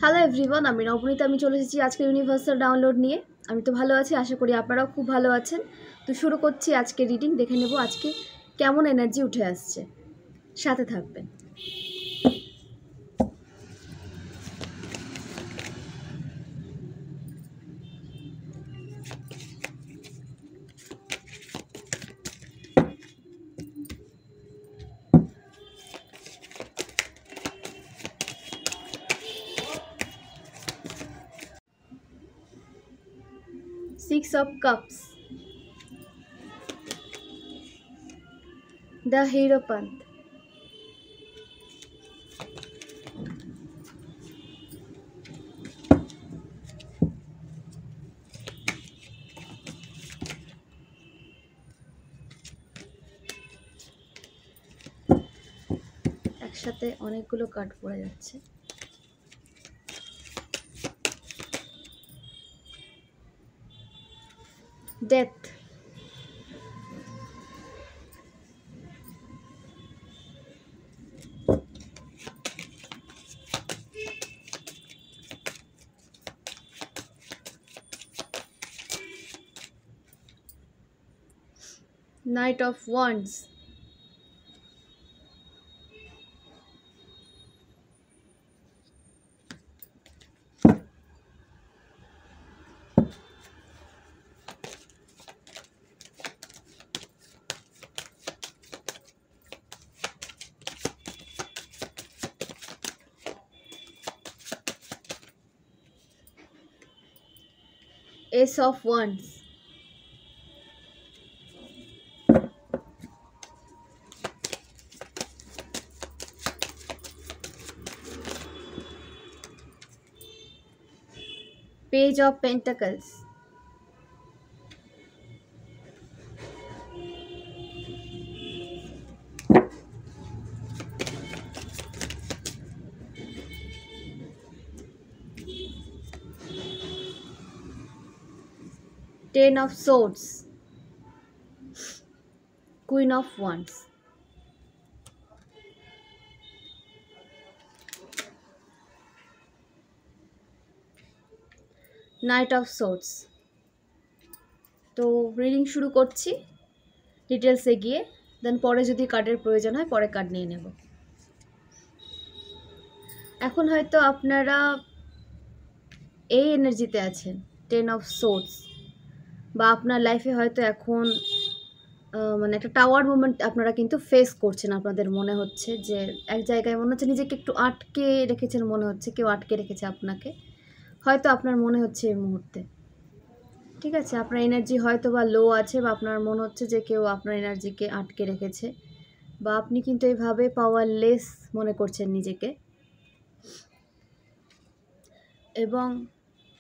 Hello everyone, আমি নবনীতা। আমি চলে এসেছি আজকের ইউনিভার্সাল ডাউনলোড নিয়ে। আমি তো ভালো আছি, আশা করি আপনারাও খুব ভালো আছেন। তো শুরু করছি আজকে রিডিং। দেখে নেব আজকে কেমন এনার্জি উঠে আসছে, সাথে থাকবেন। Six of Cups, the Hierophant, একসাথে অনেকগুলো কার্ড পড়ে যাচ্ছে। Death, Knight of Wands, Ace of Wands, Page of Pentacles, Ten of Swords, Queen of Wands, Knight of Swords। তো রিডিং শুরু করছি ডিটেলসে গিয়ে, দেন পরে যদি কার্ডের প্রয়োজন হয় পরে কার্ড নিয়ে নেব। এখন হয়তো আপনারা এই এনার্জিতে আছেন, 10 অফ সোর্স, বা আপনার লাইফে হয়তো এখন মানে একটা টাওয়ার মুভমেন্ট আপনারা কিন্তু ফেস করছেন। আপনাদের মনে হচ্ছে যে এক জায়গায় মনে হচ্ছে নিজেকে একটু আটকে রেখেছেন, মনে হচ্ছে কেউ আটকে রেখেছে আপনাকে, হয়তো আপনার মনে হচ্ছে এই মুহূর্তে। ঠিক আছে, আপনার এনার্জি হয়তো বা লো আছে, বা আপনার মনে হচ্ছে যে কেউ আপনার এনার্জিকে আটকে রেখেছে, বা আপনি কিন্তু এইভাবে পাওয়ারলেস মনে করছেন নিজেকে। এবং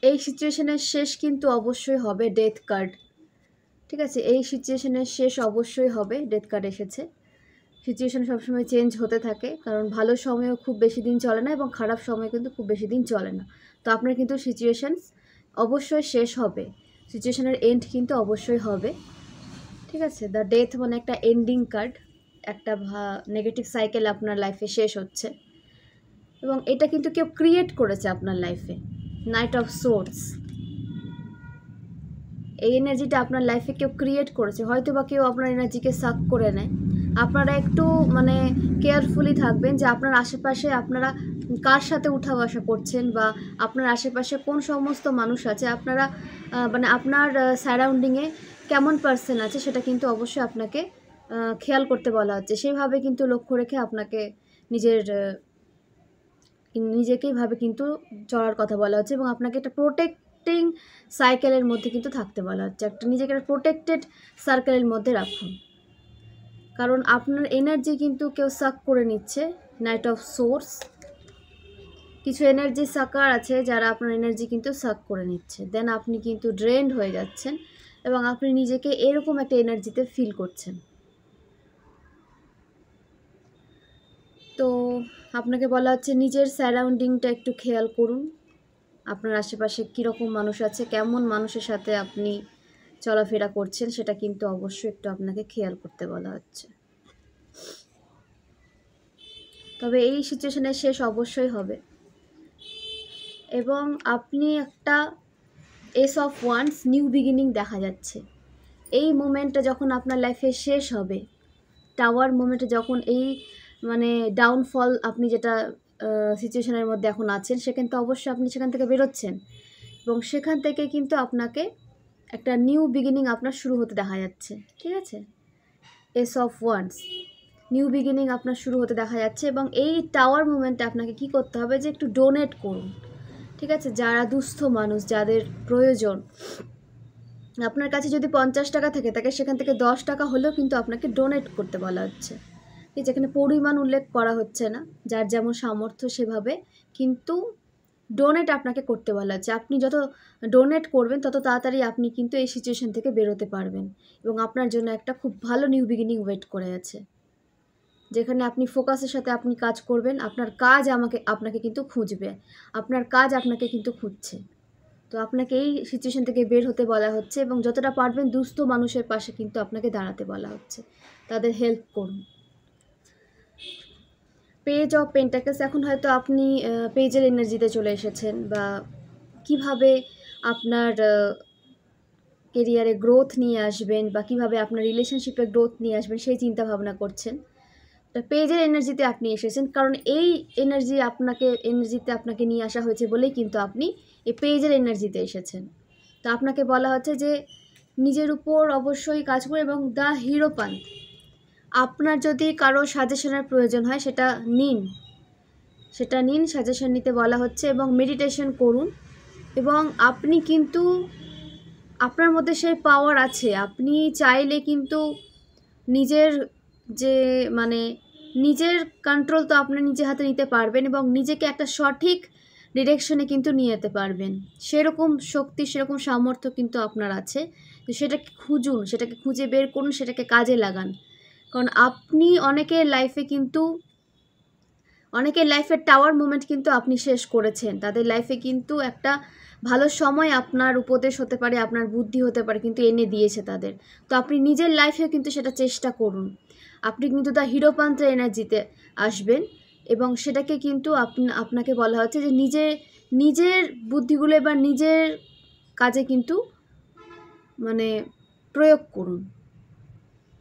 এই সিচুয়েশনের শেষ কিন্তু অবশ্যই হবে ডেথ কার্ড। ঠিক আছে, এই সিচুয়েশনের শেষ অবশ্যই হবে, ডেথ কার্ড এসেছে। সিচুয়েশন সবসময় চেঞ্জ হতে থাকে, কারণ ভালো সময়ও খুব বেশি দিন চলে না এবং খারাপ সময় কিন্তু খুব বেশি দিন চলে না। তো আপনার কিন্তু সিচুয়েশানস অবশ্যই শেষ হবে, সিচুয়েশনের এন্ড কিন্তু অবশ্যই হবে। ঠিক আছে, দ্য ডেথ মানে একটা এন্ডিং কার্ড, একটা নেগেটিভ সাইকেল আপনার লাইফে শেষ হচ্ছে, এবং এটা কিন্তু কেউ ক্রিয়েট করেছে আপনার লাইফে। নাইট অফ সোর্স, এই এনার্জিটা আপনার লাইফে কেউ ক্রিয়েট করেছে, হয়তো বা কেউ আপনার এনার্জিকে সাক করে নেয়। আপনারা একটু মানে কেয়ারফুলি থাকবেন যে আপনার আশেপাশে আপনারা কার সাথে উঠা বসা করছেন, বা আপনার আশেপাশে কোন সমস্ত মানুষ আছে, আপনারা মানে আপনার সারাউন্ডিংয়ে কেমন পার্সন আছে, সেটা কিন্তু অবশ্যই আপনাকে খেয়াল করতে বলা হচ্ছে। সেইভাবে কিন্তু লক্ষ্য রেখে আপনাকে নিজেকেই ভাবে কিন্তু চলার কথা বলা হচ্ছে, এবং আপনাকে একটা প্রোটেক্টিং সাইকেলের মধ্যে কিন্তু থাকতে বলা হচ্ছে। একটা নিজেকে একটা প্রোটেক্টেড সার্কেলের মধ্যে রাখুন, কারণ আপনার এনার্জি কিন্তু কেউ সাক করে নিচ্ছে। নাইট অফ সোর্স, কিছু এনার্জি সাকার আছে যারা আপনার এনার্জি কিন্তু সাক করে নিচ্ছে, দেন আপনি কিন্তু ড্রেন্ড হয়ে যাচ্ছেন এবং আপনি নিজেকে এরকম একটা এনার্জিতে ফিল করছেন। তো আপনাকে বলা হচ্ছে নিজের সারাউন্ডিংটা একটু খেয়াল করুন, আপনার আশেপাশে কীরকম মানুষ আছে, কেমন মানুষের সাথে আপনি চলাফেরা করছেন, সেটা কিন্তু অবশ্যই একটু আপনাকে খেয়াল করতে বলা হচ্ছে। তবে এই সিচুয়েশনের শেষ অবশ্যই হবে। এবং আপনি একটা S of wands, new beginning দেখা যাচ্ছে। এই মোমেন্টটা যখন আপনার লাইফে শেষ হবে, টাওয়ার মোমেন্টে যখন এই মানে ডাউনফল, আপনি যেটা সিচুয়েশনের মধ্যে এখন আছেন, সেখান থেকে অবশ্যই আপনি সেখান থেকে বেরোচ্ছেন এবং সেখান থেকে কিন্তু আপনাকে একটা নিউ বিগিনিং আপনার শুরু হতে দেখা যাচ্ছে। ঠিক আছে, S of wands, new beginning আপনার শুরু হতে দেখা যাচ্ছে। এবং এই টাওয়ার মুভমেন্টে আপনাকে কি করতে হবে, যে একটু ডোনেট করুন। ঠিক আছে, যারা দুস্থ মানুষ, যাদের প্রয়োজন, আপনার কাছে যদি 50 টাকা থেকে থাকে, সেখান থেকে 10 টাকা হলেও কিন্তু আপনাকে ডোনেট করতে বলা হচ্ছে। যেখানে পরিমাণ উল্লেখ করা হচ্ছে না, যার যেমন সামর্থ্য সেভাবে, কিন্তু ডোনেট আপনাকে করতে বলা হচ্ছে। আপনি যত ডোনেট করবেন তত তাড়াতাড়ি আপনি কিন্তু এই সিচুয়েশন থেকে বেরোতে পারবেন এবং আপনার জন্য একটা খুব ভালো নিউ বিগিনিং ওয়েট করে আছে, যেখানে আপনি ফোকাসের সাথে আপনি কাজ করবেন। আপনার কাজ আপনাকে কিন্তু খুঁজবে, আপনার কাজ আপনাকে কিন্তু খুঁজছে। তো আপনাকে এই সিচুয়েশন থেকে বের হতে বলা হচ্ছে এবং যতটা পারবেন দুস্থ মানুষের পাশে কিন্তু আপনাকে দাঁড়াতে বলা হচ্ছে, তাদের হেল্প করুন। পেজ অফ পেন্টাকেলস, এখন হয়তো আপনি পেজের এনার্জিতে চলে এসেছেন, বা কিভাবে আপনার কেরিয়ারে গ্রোথ নিয়ে আসবেন বা কিভাবে আপনার রিলেশনশিপে গ্রোথ নিয়ে আসবেন সেই চিন্তা ভাবনা করছেন। পেজের এনার্জিতে আপনি এসেছেন, কারণ এই এনার্জিতে আপনাকে নিয়ে আসা হয়েছে বলেই কিন্তু আপনি এই পেজের এনার্জিতে এসেছেন। তো আপনাকে বলা হচ্ছে যে নিজের উপর অবশ্যই কাজ করুন এবং দ্য হিরো পান্থ, আপনার যদি কারো সাজেশনের প্রয়োজন হয় সেটা নিন, সাজেশন নিতে বলা হচ্ছে এবং মেডিটেশন করুন। এবং আপনি কিন্তু, আপনার মধ্যে সেই পাওয়ার আছে, আপনি চাইলে কিন্তু নিজের যে নিজের কন্ট্রোল তো আপনার নিজের হাতে নিতে পারবেন এবং নিজেকে একটা সঠিক ডিরেকশনে কিন্তু নিয়ে যেতে পারবেন। সেরকম শক্তি, সেরকম সামর্থ্য কিন্তু আপনার আছে। তো সেটাকে খুঁজুন, সেটাকে খুঁজে বের করুন, সেটাকে কাজে লাগান। কারণ আপনি অনেকের লাইফের টাওয়ার মোমেন্ট কিন্তু আপনি শেষ করেছেন। তাদের লাইফে কিন্তু একটা ভালো সময় আপনার উপদেশ হতে পারে, আপনার বুদ্ধি হতে পারে, কিন্তু এনে দিয়েছে তাদের। তো আপনি নিজের লাইফেও কিন্তু সেটা চেষ্টা করুন। আপনি কিন্তু দ্য হিরো পান্থের এনার্জিতে আসবেন এবং সেটাকে কিন্তু আপনাকে বলা হচ্ছে যে নিজের বুদ্ধিগুলো এবার নিজের কাজে কিন্তু প্রয়োগ করুন।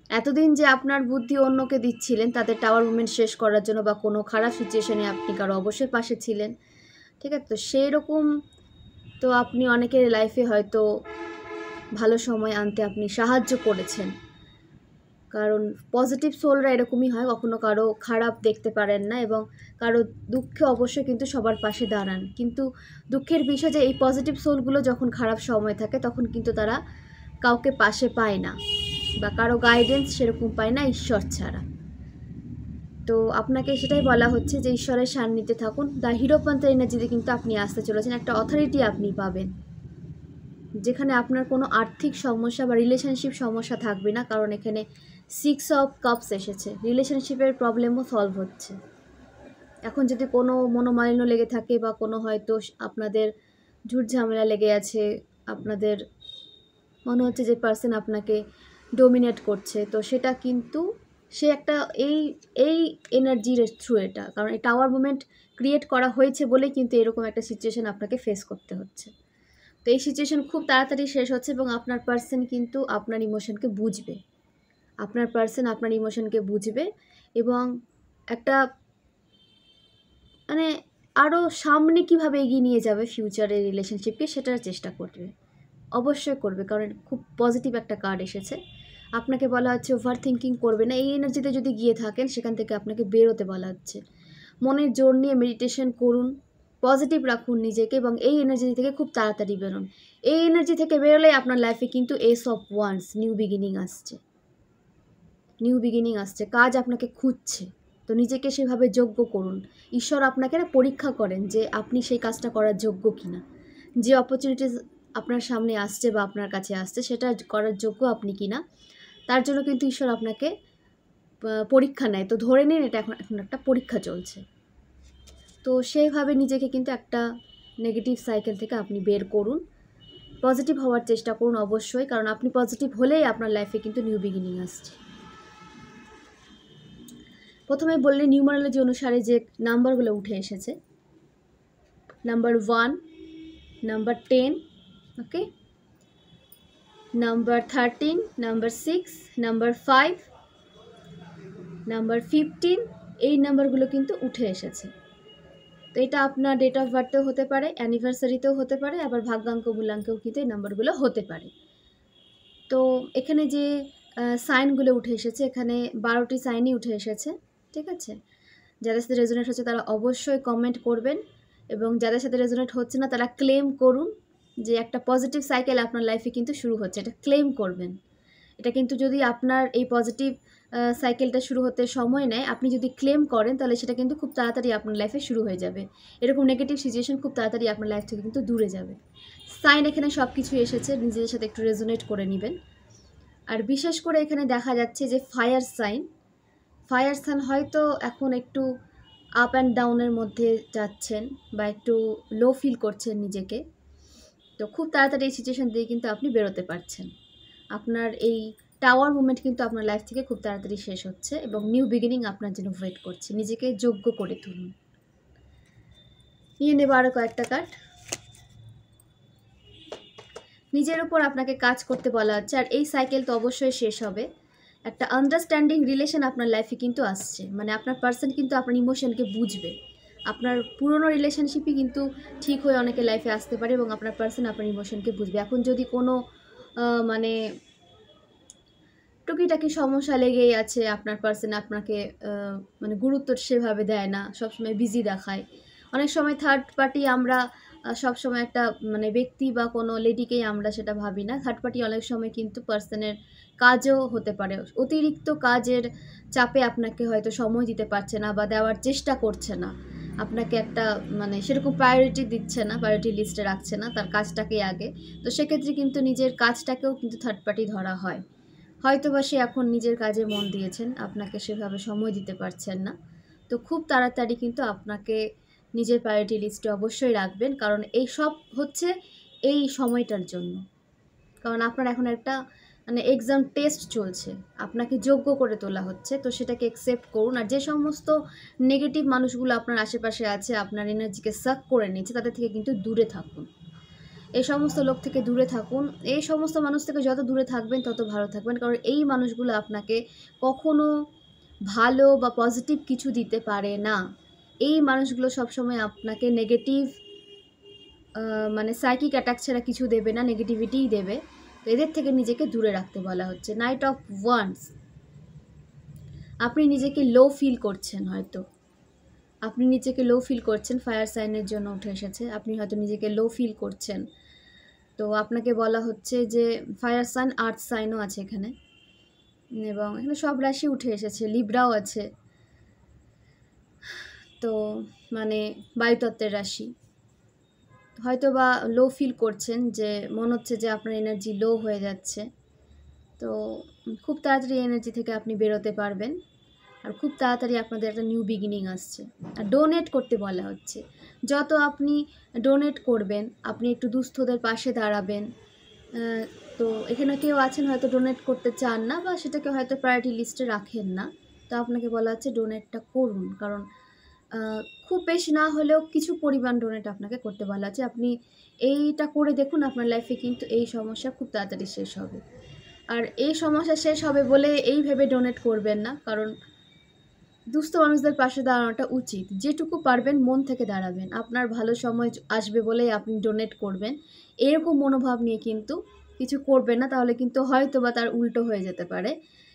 এতদিন যে আপনার বুদ্ধি অন্যকে দিচ্ছিলেন তাদের টাওয়ার মুভমেন্ট শেষ করার জন্য বা কোনো খারাপ সিচুয়েশনে আপনি কারো অবশ্যই পাশে ছিলেন, ঠিক আছে? তো সেই রকম তো আপনি অনেকের লাইফে হয়তো ভালো সময় আনতে আপনি সাহায্য করেছেন, কারণ পজিটিভ সোলরা এরকমই হয়, কখনো কারো খারাপ দেখতে পারেন না এবং কারো দুঃখে অবশ্যই কিন্তু সবার পাশে দাঁড়ান। কিন্তু দুঃখের বিষয় যে এই পজিটিভ সোলগুলো যখন খারাপ সময় থাকে তখন কিন্তু তারা কাউকে পাশে পায় না বা কারো গাইডেন্স সেরকম পায় না ঈশ্বর ছাড়া। তো আপনাকে সেটাই বলা হচ্ছে যে ঈশ্বরের সান্নিধ্যে থাকুন। দ্য হিরো পান্থের এনার্জিতে কিন্তু আপনি আসতে চলেছেন, একটা অথরিটি আপনি পাবেন, যেখানে আপনার কোনো আর্থিক সমস্যা বা রিলেশনশিপ সমস্যা থাকবে না, কারণ এখানে 6 অফ কাপস এসেছে। রিলেশনশিপের প্রবলেমও সলভ হচ্ছে। এখন যদি কোনো মনোমালিন্য লেগে থাকে বা কোনো হয়তো আপনাদের ঝুট ঝামেলা লেগে আছে, আপনাদের মনে হচ্ছে যে পার্সন আপনাকে ডোমিনেট করছে, তো সেটা কিন্তু সে একটা এই এনার্জির থ্রু, এটা কারণ এই টাওয়ার মুভমেন্ট ক্রিয়েট করা হয়েছে বলেই কিন্তু এরকম একটা সিচুয়েশন আপনাকে ফেস করতে হচ্ছে। তো এই সিচুয়েশন খুব তাড়াতাড়ি শেষ হচ্ছে এবং আপনার পার্সন কিন্তু আপনার ইমোশনকে বুঝবে, এবং একটা আরও সামনে কিভাবে এগিয়ে নিয়ে যাবে ফিউচারের রিলেশনশিপকে সেটার চেষ্টা করবে, অবশ্যই করবে, কারণ খুব পজিটিভ একটা কার্ড এসেছে। আপনাকে বলা হচ্ছে ওভার থিঙ্কিং করবে না। এই এনার্জিতে যদি গিয়ে থাকেন সেখান থেকে আপনাকে বেরোতে বলা হচ্ছে। মনের জোর নিয়ে মেডিটেশন করুন, পজিটিভ রাখুন নিজেকে এবং এই এনার্জি থেকে খুব তাড়াতাড়ি বেরোন। এই এনার্জি থেকে বেরোলে আপনার লাইফে কিন্তু S of wands, new beginning আসছে, কাজ আপনাকে খুঁজছে। তো নিজেকে সেভাবে যোগ্য করুন। ঈশ্বর আপনাকে পরীক্ষা করেন যে আপনি সেই কাজটা করার যোগ্য কিনা, যে অপরচুনিটিস আপনার সামনে আসছে বা আপনার কাছে আসছে সেটা করার যোগ্য আপনি কিনা, তার জন্য কিন্তু ঈশ্বর আপনাকে পরীক্ষা নেয়। তো ধরে নিন এটা এখন একটা পরীক্ষা চলছে। তো সেইভাবে নিজেকে কিন্তু একটা নেগেটিভ সাইকেল থেকে আপনি বের করুন, পজিটিভ হওয়ার চেষ্টা করুন অবশ্যই, কারণ আপনি পজিটিভ হলেই আপনার লাইফে কিন্তু নিউ বিগিনিং আসছে। প্রথমে বললে নিউমারোলজি অনুসারে যে নাম্বারগুলো উঠে এসেছে, নাম্বার 1, নাম্বার 10, ওকে, নাম্বার 13, নাম্বার 6, নাম্বার 5, নাম্বার 15, এই নাম্বারগুলো কিন্তু উঠে এসেছে। তো এটা আপনার ডেট অফ বার্থেও হতে পারে, অ্যানিভার্সারিতেও হতে পারে, আবার ভাগ্যাঙ্ক মূল্যাঙ্কেও কিন্তু এই নাম্বারগুলো হতে পারে। তো এখানে যে সাইনগুলো উঠে এসেছে, এখানে 12টি সাইনই উঠে এসেছে, ঠিক আছে। যাদের সাথে রেজোনেট হচ্ছে তারা অবশ্যই কমেন্ট করবেন, এবং যাদের সাথে রেজোনেট হচ্ছে না তারা ক্লেম করুন যে একটা পজিটিভ সাইকেল আপনার লাইফে কিন্তু শুরু হচ্ছে, এটা ক্লেম করবেন। এটা কিন্তু যদি আপনার এই পজিটিভ সাইকেলটা শুরু হতে সময় নেয়, আপনি যদি ক্লেম করেন তাহলে সেটা কিন্তু খুব তাড়াতাড়ি আপনার লাইফে শুরু হয়ে যাবে। এরকম নেগেটিভ সিচুয়েশন খুব তাড়াতাড়ি আপনার লাইফ থেকে কিন্তু দূরে যাবে। সাইন এখানে সব কিছু এসেছে, নিজেদের সাথে একটু রেজোনেট করে নেবেন। আর বিশেষ করে এখানে দেখা যাচ্ছে যে ফায়ার সাইন হয়তো এখন একটু আপ অ্যান্ড ডাউনের মধ্যে যাচ্ছেন বা একটু লো ফিল করছেন নিজেকে। তো খুব তাড়াতাড়ি এই সিচুয়েশন দিয়ে কিন্তু আপনি বেরোতে পারছেন। আপনার এই টাওয়ার মুভমেন্ট কিন্তু আপনার লাইফ থেকে খুব তাড়াতাড়ি শেষ হচ্ছে, এবং নিউ বিগিনিং আপনার জন্য ওয়েট করছে। নিজেকে যোগ্য করে তুলুন। নিয়ে নেব আরও কয়েকটা কার্ড। নিজের উপর আপনাকে কাজ করতে বলা হচ্ছে, আর এই সাইকেল তো অবশ্যই শেষ হবে। একটা আন্ডারস্ট্যান্ডিং রিলেশন আপনার লাইফে কিন্তু আসছে, মানে আপনার পার্সন কিন্তু আপনার ইমোশনকে বুঝবে। আপনার পুরনো রিলেশনশিপই কিন্তু ঠিক হয়ে অনেকে লাইফে আসতে পারে, এবং আপনার পার্সন আপনার ইমোশনকে বুঝবে। এখন যদি কোনো মানে টুকিটাকি সমস্যা লেগেই আছে, আপনার পার্সন আপনাকে মানে গুরুত্ব সেভাবে দেয় না, সবসময় বিজি দেখায়। অনেক সময় থার্ড পার্টি আমরা সবসময় একটা মানে ব্যক্তি বা কোনো লেডিকেই আমরা সেটা ভাবি না। থার্ড পার্টি অনেক সময় কিন্তু পার্সনের কাজও হতে পারে। অতিরিক্ত কাজের চাপে আপনাকে হয়তো সময় দিতে পারছে না বা দেওয়ার চেষ্টা করছে না, আপনাকে একটা মানে সেরকম প্রায়োরিটি দিচ্ছে না, প্রায়োরিটি লিস্টে রাখছে না, তার কাজটাকেই আগে। তো সেক্ষেত্রে কিন্তু নিজের কাজটাকেও কিন্তু থার্ড পার্টি ধরা হয়। হয়তো বা সে এখন নিজের কাজে মন দিয়েছেন, আপনাকে সেভাবে সময় দিতে পারছেন না। তো খুব তাড়াতাড়ি কিন্তু আপনাকে নিজের প্রায়োরিটি লিস্টে অবশ্যই রাখবেন, কারণ এই সব হচ্ছে এই সময়টার জন্য। কারণ আপনার এখন একটা মানে এক্সাম টেস্ট চলছে, আপনাকে যোগ্য করে তোলা হচ্ছে, তো সেটাকে অ্যাকসেপ্ট করুন। আর যে সমস্ত নেগেটিভ মানুষগুলো আপনার আশেপাশে আছে, আপনার এনার্জিকে সাক করে নিচ্ছে, তাদের থেকে কিন্তু দূরে থাকুন। এই সমস্ত লোক থেকে দূরে থাকুন। এই সমস্ত মানুষ থেকে যত দূরে থাকবেন তত ভালো থাকবেন, কারণ এই মানুষগুলো আপনাকে কখনো ভালো বা পজিটিভ কিছু দিতে পারে না। এই মানুষগুলো সবসময় আপনাকে নেগেটিভ মানে সাইকিক অ্যাটাক ছাড়া কিছু দেবে না, নেগেটিভিটিই দেবে। তো এদের থেকে নিজেকে দূরে রাখতে বলা হচ্ছে। নাইট অফ ওয়ান্স, আপনি নিজেকে লো ফিল করছেন, হয়তো আপনি নিজেকে লো ফিল করছেন, ফায়ার সাইনের জন্য উঠে এসেছে, আপনি হয়তো নিজেকে লো ফিল করছেন। তো আপনাকে বলা হচ্ছে যে ফায়ার সাইন, আর্থ সাইনও আছে এখানে, এবং এখানে সব রাশি উঠে এসেছে, লিব্রাও আছে। তো মানে বায়ুতত্ত্বের রাশি। হয়তো বা লো ফিল করছেন, যে মনে হচ্ছে যে আপনার এনার্জি লো হয়ে যাচ্ছে। তো খুব তাড়াতাড়ি এনার্জি থেকে আপনি বেরোতে পারবেন, আর খুব তাড়াতাড়ি আপনাদের একটা নিউ বিগিনিং আসছে। আর ডোনেট করতে বলা হচ্ছে, যত আপনি ডোনেট করবেন, আপনি একটু দুস্থদের পাশে দাঁড়াবেন। তো এখানে কেউ আছেন হয়তো ডোনেট করতে চান না, বা সেটাকে হয়তো প্রায়োরিটি লিস্টে রাখেন না। তো আপনাকে বলা হচ্ছে ডোনেটটা করুন, কারণ খুব বেশি না হলেও কিছু পরিমাণ ডোনেট আপনাকে করতে বলা আছে। আপনি এইটা করে দেখুন, আপনার লাইফে কিন্তু এই সমস্যা খুব তাড়াতাড়ি শেষ হবে। আর এই সমস্যা শেষ হবে বলে এই ভেবে ডোনেট করবেন না, কারণ দুস্থ মানুষদের পাশে দাঁড়ানোটা উচিত। যেটুকু পারবেন মন থেকে দাঁড়াবেন। আপনার ভালো সময় আসবে বলেই আপনি ডোনেট করবেন, এরকম মনোভাব নিয়ে কিন্তু কিছু করবেন না, তাহলে কিন্তু হয়তো বা তার উল্টো হয়ে যেতে পারে।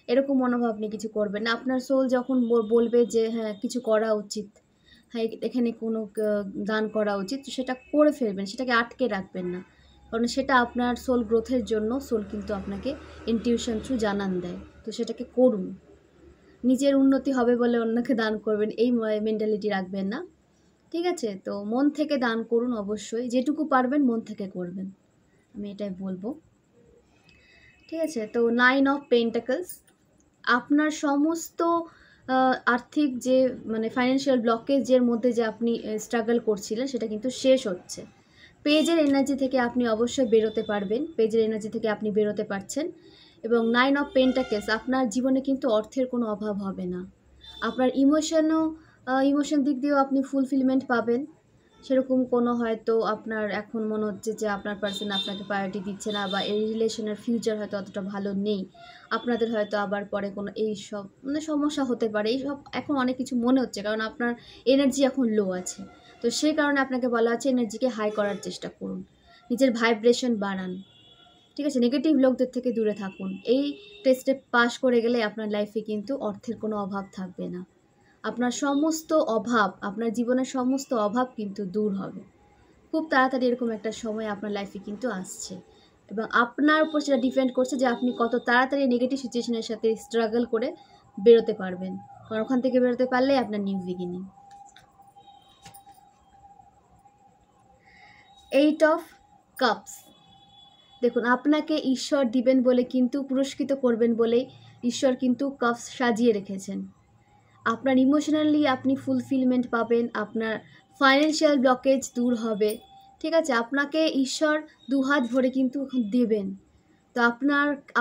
এরকম মনোভাব নিয়ে কিছু করবেন না। আপনার সোল যখন বলবে যে হ্যাঁ কিছু করা উচিত, হ্যাঁ এখানে কোনো দান করা উচিত, তো সেটা করে ফেলবেন, সেটাকে আটকে রাখবেন না, কারণ সেটা আপনার সোল গ্রোথের জন্য সোল কিন্তু আপনাকে ইনটিউশন থ্রু জানান দেয়। তো সেটাকে করুন। নিজের উন্নতি হবে বলে অন্যকে দান করবেন, এই মেন্টালিটি রাখবেন না, ঠিক আছে। তো মন থেকে দান করুন, অবশ্যই যেটুকু পারবেন মন থেকে করবেন, আমি এটাই বলবো, ঠিক আছে। তো 9 অফ পেন্টাকলস, আপনার সমস্ত আর্থিক যে মানে ফাইন্যান্সিয়াল ব্লকেজের মধ্যে যে আপনি স্ট্রাগল করছিলেন, সেটা কিন্তু শেষ হচ্ছে। পেজের এনার্জি থেকে আপনি অবশ্যই বেরোতে পারবেন, পেজের এনার্জি থেকে আপনি বেরোতে পারছেন। এবং 9 অফ পেন্টাকলস, আপনার জীবনে কিন্তু অর্থের কোনো অভাব হবে না। আপনার ইমোশন দিক দিয়েও আপনি ফুলফিলমেন্ট পাবেন। সেরকম কোনো হয়তো আপনার এখন মনে হচ্ছে যে আপনার পার্সন আপনাকে প্রায়োরিটি দিচ্ছে না, বা এই রিলেশনের ফিউচার হয়তো অতটা ভালো নেই, আপনাদের হয়তো আবার পরে কোনো এইসব মানে সমস্যা হতে পারে, এইসব এখন অনেক কিছু মনে হচ্ছে, কারণ আপনার এনার্জি এখন লো আছে। তো সেই কারণে আপনাকে বলা হচ্ছে এনার্জিকে হাই করার চেষ্টা করুন, নিজের ভাইব্রেশন বাড়ান, ঠিক আছে? নেগেটিভ লোকদের থেকে দূরে থাকুন। এই টেস্টে পাস করে গেলে আপনার লাইফে কিন্তু অর্থের কোনো অভাব থাকবে না। আপনার সমস্ত অভাব, আপনার জীবনের সমস্ত অভাব কিন্তু দূর হবে। খুব তাড়াতাড়ি এরকম একটা সময় আপনার লাইফে কিন্তু আসছে, এবং আপনার উপর সেটা ডিপেন্ড করছে যে আপনি কত তাড়াতাড়ি নেগেটিভ সিচুয়েশনের সাথে স্ট্রাগল করে বেরোতে পারবেন, কারণ ওখান থেকে বেরোতে পারলেই আপনার নিউ বিগিনিং। 8 of cups. দেখুন, আপনাকে ঈশ্বর দিবেন বলে কিন্তু, পুরস্কৃত করবেন বলেই ঈশ্বর কিন্তু কাপস সাজিয়ে রেখেছেন। আপনার ইমোশনালি আপনি ফুলফিলমেন্ট পাবেন, আপনার ফাইন্যান্সিয়াল ব্লকেজ দূর হবে, ঠিক আছে? আপনাকে ঈশ্বর দুহাত ভরে কিন্তু দেবেন। তো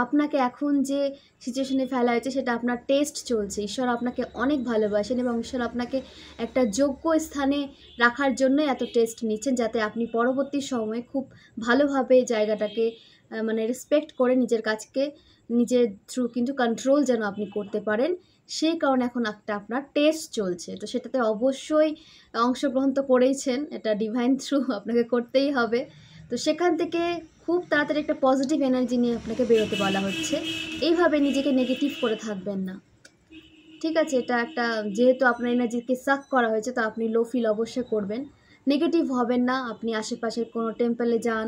আপনাকে এখন যে সিচুয়েশনে ফেলা হয়েছে সেটা আপনার টেস্ট চলছে। ঈশ্বর আপনাকে অনেক ভালোবাসেন এবং ঈশ্বর আপনাকে একটা যোগ্য স্থানে রাখার জন্যই এত টেস্ট নিচ্ছেন, যাতে আপনি পরবর্তী সময়ে খুব ভালোভাবে জায়গাটাকে মানে রেসপেক্ট করে নিজের কাজকে নিজের থ্রু কিন্তু কন্ট্রোল যেন আপনি করতে পারেন। সেই কারণে এখন একটা আপনার টেস্ট চলছে। তো সেটাতে অবশ্যই অংশগ্রহণ তো করেইছেন, এটা ডিভাইন থ্রু আপনাকে করতেই হবে। তো সেখান থেকে খুব তাড়াতাড়ি একটা পজিটিভ এনার্জি নিয়ে আপনাকে বেরোতে বলা হচ্ছে। এইভাবে নিজেকে নেগেটিভ করে থাকবেন না, ঠিক আছে? এটা একটা, যেহেতু আপনার এনার্জিকে সাক করা হয়েছে, তো আপনি লো ফিল অবশ্যই করবেন। নেগেটিভ হবেন না, আপনি আশেপাশের কোনো টেম্পলে যান,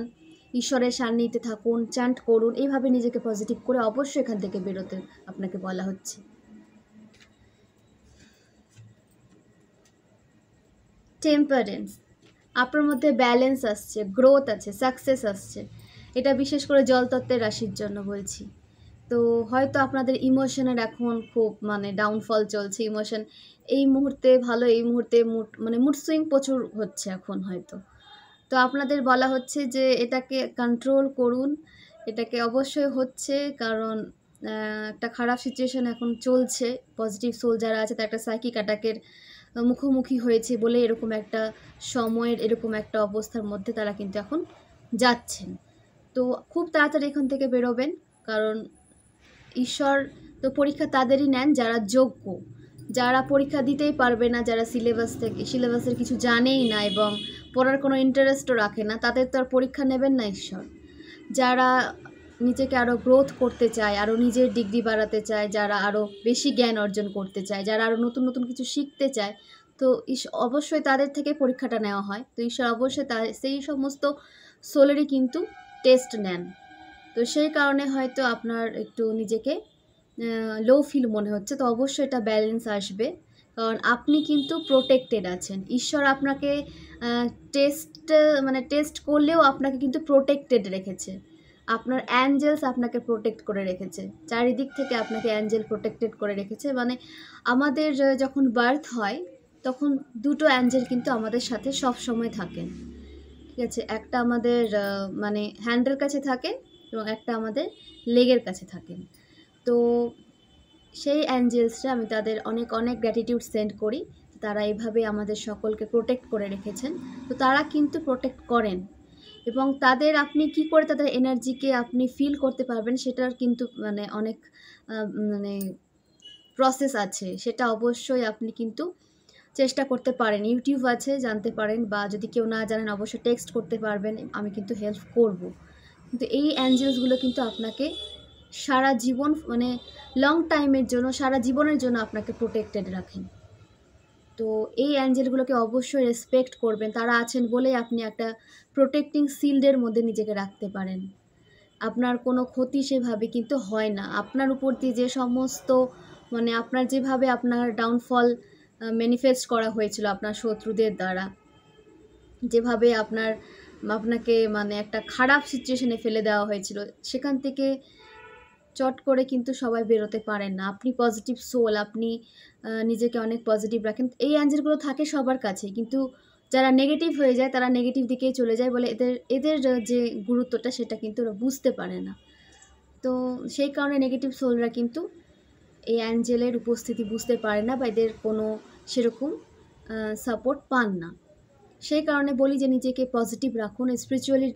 ঈশ্বরের সান্নিধ্যে থাকুন, চ্যান্ট করুন, এইভাবে নিজেকে পজিটিভ করে অবশ্যই এখান থেকে বেরোতে আপনাকে বলা হচ্ছে। টেম্পারেন্স। আপনার মধ্যে ব্যালেন্স আসছে, গ্রোথ আছে, সাকসেস আসছে। এটা বিশেষ করে জলতত্ত্বের রাশির জন্য বলছি। তো হয়তো আপনাদের ইমোশনের এখন খুব মানে ডাউনফল চলছে, ইমোশন এই মুহূর্তে ভালো, এই মুহূর্তে মুড সুইং প্রচুর হচ্ছে এখন হয়তো। তো আপনাদের বলা হচ্ছে যে এটাকে কন্ট্রোল করুন, এটাকে অবশ্যই হচ্ছে, কারণ একটা খারাপ সিচুয়েশন এখন চলছে। পজিটিভ সোল যারা আছে তারা একটা সাইকিক অ্যাটাকের মুখোমুখি হয়েছে বলে এরকম একটা সময়ের, এরকম একটা অবস্থার মধ্যে তারা কিন্তু এখন যাচ্ছেন। তো খুব তাড়াতাড়ি এখান থেকে বেরোবেন, কারণ ঈশ্বর তো পরীক্ষা তাদেরই নেন যারা যোগ্য, যারা পরীক্ষা দিতেই পারবে না, যারা সিলেবাসের কিছু জানেই না এবং পড়ার কোনো ইন্টারেস্টও রাখে না, তাদের তো আর পরীক্ষা নেবেন না ঈশ্বর। যারা নিজেকে আরও গ্রোথ করতে চায়, আরও নিজের ডিগ্রি বাড়াতে চায়, যারা আরও বেশি জ্ঞান অর্জন করতে চায়, যারা আরও নতুন নতুন কিছু শিখতে চায়, তো অবশ্যই তাদের থেকে পরীক্ষাটা নেওয়া হয়। তো ঈশ্বর অবশ্যই সেই সমস্ত সোলেরই কিন্তু টেস্ট নেন। তো সেই কারণে হয়তো আপনার একটু নিজেকে লো ফিল মনে হচ্ছে, তো অবশ্যই এটা ব্যালেন্স আসবে, কারণ আপনি কিন্তু প্রোটেক্টেড আছেন। ঈশ্বর আপনাকে টেস্ট করলেও আপনাকে কিন্তু প্রোটেক্টেড রেখেছে। আপনার অ্যাঞ্জেলস আপনাকে প্রোটেক্ট করে রেখেছে, চারিদিক থেকে আপনাকে অ্যাঞ্জেল প্রোটেক্টেড করে রেখেছে। মানে আমাদের যখন বার্থ হয় তখন দুটো অ্যাঞ্জেল কিন্তু আমাদের সাথে সব সময় থাকেন, ঠিক আছে? একটা আমাদের মানে হ্যান্ডের কাছে থাকেন এবং একটা আমাদের লেগের কাছে থাকেন। তো সেই অ্যাঞ্জেলসরা, আমি তাদের অনেক অনেক গ্র্যাটিটিউড সেন্ড করি, তারা এইভাবে আমাদের সকলকে প্রোটেক্ট করে রেখেছেন। তো তারা কিন্তু প্রোটেক্ট করেন, এবং তাদের আপনি কি করে তাদের এনার্জিকে আপনি ফিল করতে পারবেন সেটার কিন্তু মানে অনেক মানে প্রসেস আছে। সেটা অবশ্যই আপনি কিন্তু চেষ্টা করতে পারেন, ইউটিউব আছে, জানতে পারেন, বা যদি কেউ না জানেন অবশ্যই টেক্সট করতে পারবেন, আমি কিন্তু হেল্প করব। কিন্তু এই অ্যাঞ্জেলসগুলো কিন্তু আপনাকে সারা জীবন মানে লং টাইমের জন্য, সারা জীবনের জন্য আপনাকে প্রোটেক্টেড রাখেন। তো এই অ্যাঞ্জেলগুলোকে অবশ্যই রেসপেক্ট করবেন, তারা আছেন বলেই আপনি একটা প্রোটেক্টিং শিল্ডের মধ্যে নিজেকে রাখতে পারেন। আপনার কোনো ক্ষতি সেভাবে কিন্তু হয় না। আপনার উপর দিয়ে যে সমস্ত মানে আপনার যেভাবে আপনার ডাউনফল ম্যানিফেস্ট করা হয়েছিল আপনার শত্রুদের দ্বারা, যেভাবে আপনাকে মানে একটা খারাপ সিচুয়েশনে ফেলে দেওয়া হয়েছিল, সেখান থেকে চট করে কিন্তু সবাই বেরোতে পারেন না। আপনি পজিটিভ সোল, আপনি নিজেকে অনেক পজিটিভ রাখেন। এই অ্যাঞ্জেলগুলো থাকে সবার কাছেই, কিন্তু যারা নেগেটিভ হয়ে যায় তারা নেগেটিভ দিকেই চলে যায় বলে এদের যে গুরুত্বটা সেটা কিন্তু ওরা বুঝতে পারে না। তো সেই কারণে নেগেটিভ সোলরা কিন্তু এই অ্যাঞ্জেলের উপস্থিতি বুঝতে পারে না, বা এদের কোনো সেরকম সাপোর্ট পান না। সেই কারণে বলি যে নিজেকে পজিটিভ রাখুন, স্পিরিচুয়ালি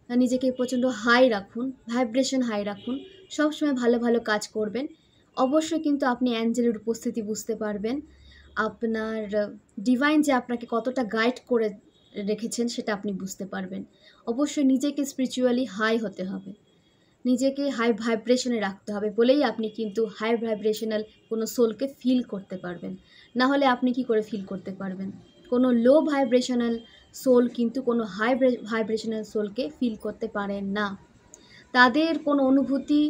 নিজেকে প্রচণ্ড হাই রাখুন, ভাইব্রেশন হাই রাখুন, সবসময় ভালো ভালো কাজ করবেন। অবশ্যই কিন্তু আপনি অ্যাঞ্জেলের উপস্থিতি বুঝতে পারবেন, আপনার ডিভাইন যে আপনাকে কতটা গাইড করে রেখেছেন সেটা আপনি বুঝতে পারবেন। অবশ্যই নিজেকে স্পিরিচুয়ালি হাই হতে হবে, নিজেকে হাই ভাইব্রেশনে রাখতে হবে, বলেই আপনি কিন্তু হাই ভাইব্রেশনাল কোনো সোলকে ফিল করতে পারবেন। না হলে আপনি কি করে ফিল করতে পারবেন? কোনো লো ভাইব্রেশনাল সোল কিন্তু কোনো হাই ভাইব্রেশনাল সোলকে ফিল করতে পারেন না। তাদের কোনো অনুভূতি,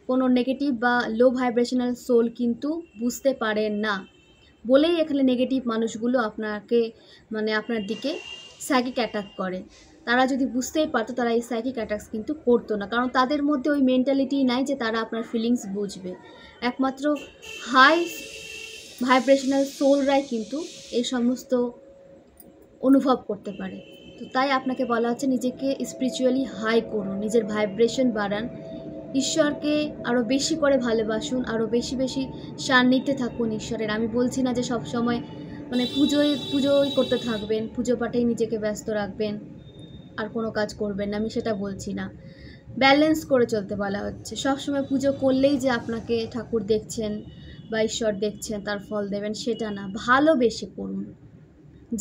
কোনো নেগেটিভ বা লো ভাইব্রেশনাল সোল কিন্তু বুঝতে পারেন না, বলেই এখানে নেগেটিভ মানুষগুলো আপনাকে আপনার দিকে সাইকিক অ্যাটাক করে। তারা যদি বুঝতেই পারতো তারা এই সাইকিক অ্যাটাকস কিন্তু করতো না, কারণ তাদের মধ্যে ওই মেন্টালিটি নাই যে তারা আপনার ফিলিংস বুঝবে। একমাত্র হাই ভাইব্রেশনাল সোলরাই কিন্তু এই সমস্ত অনুভব করতে পারে। তো তাই আপনাকে বলা হচ্ছে নিজেকে স্পিরিচুয়ালি হাই করুন, নিজের ভাইব্রেশন বাড়ান, ঈশ্বরকে আরও বেশি করে ভালোবাসুন, আরও বেশি বেশি সান্নিধ্যে থাকুন ঈশ্বরের। আমি বলছি না যে সবসময় পুজোই করতে থাকবেন, পুজো পাঠেই নিজেকে ব্যস্ত রাখবেন আর কোনো কাজ করবেন না, আমি সেটা বলছি না। ব্যালেন্স করে চলতে বলা হচ্ছে। সবসময় পুজো করলেই যে আপনাকে ঠাকুর দেখছেন বা ঈশ্বর দেখছেন, তার ফল দেবেন সেটা না। ভালোবেসে করুন,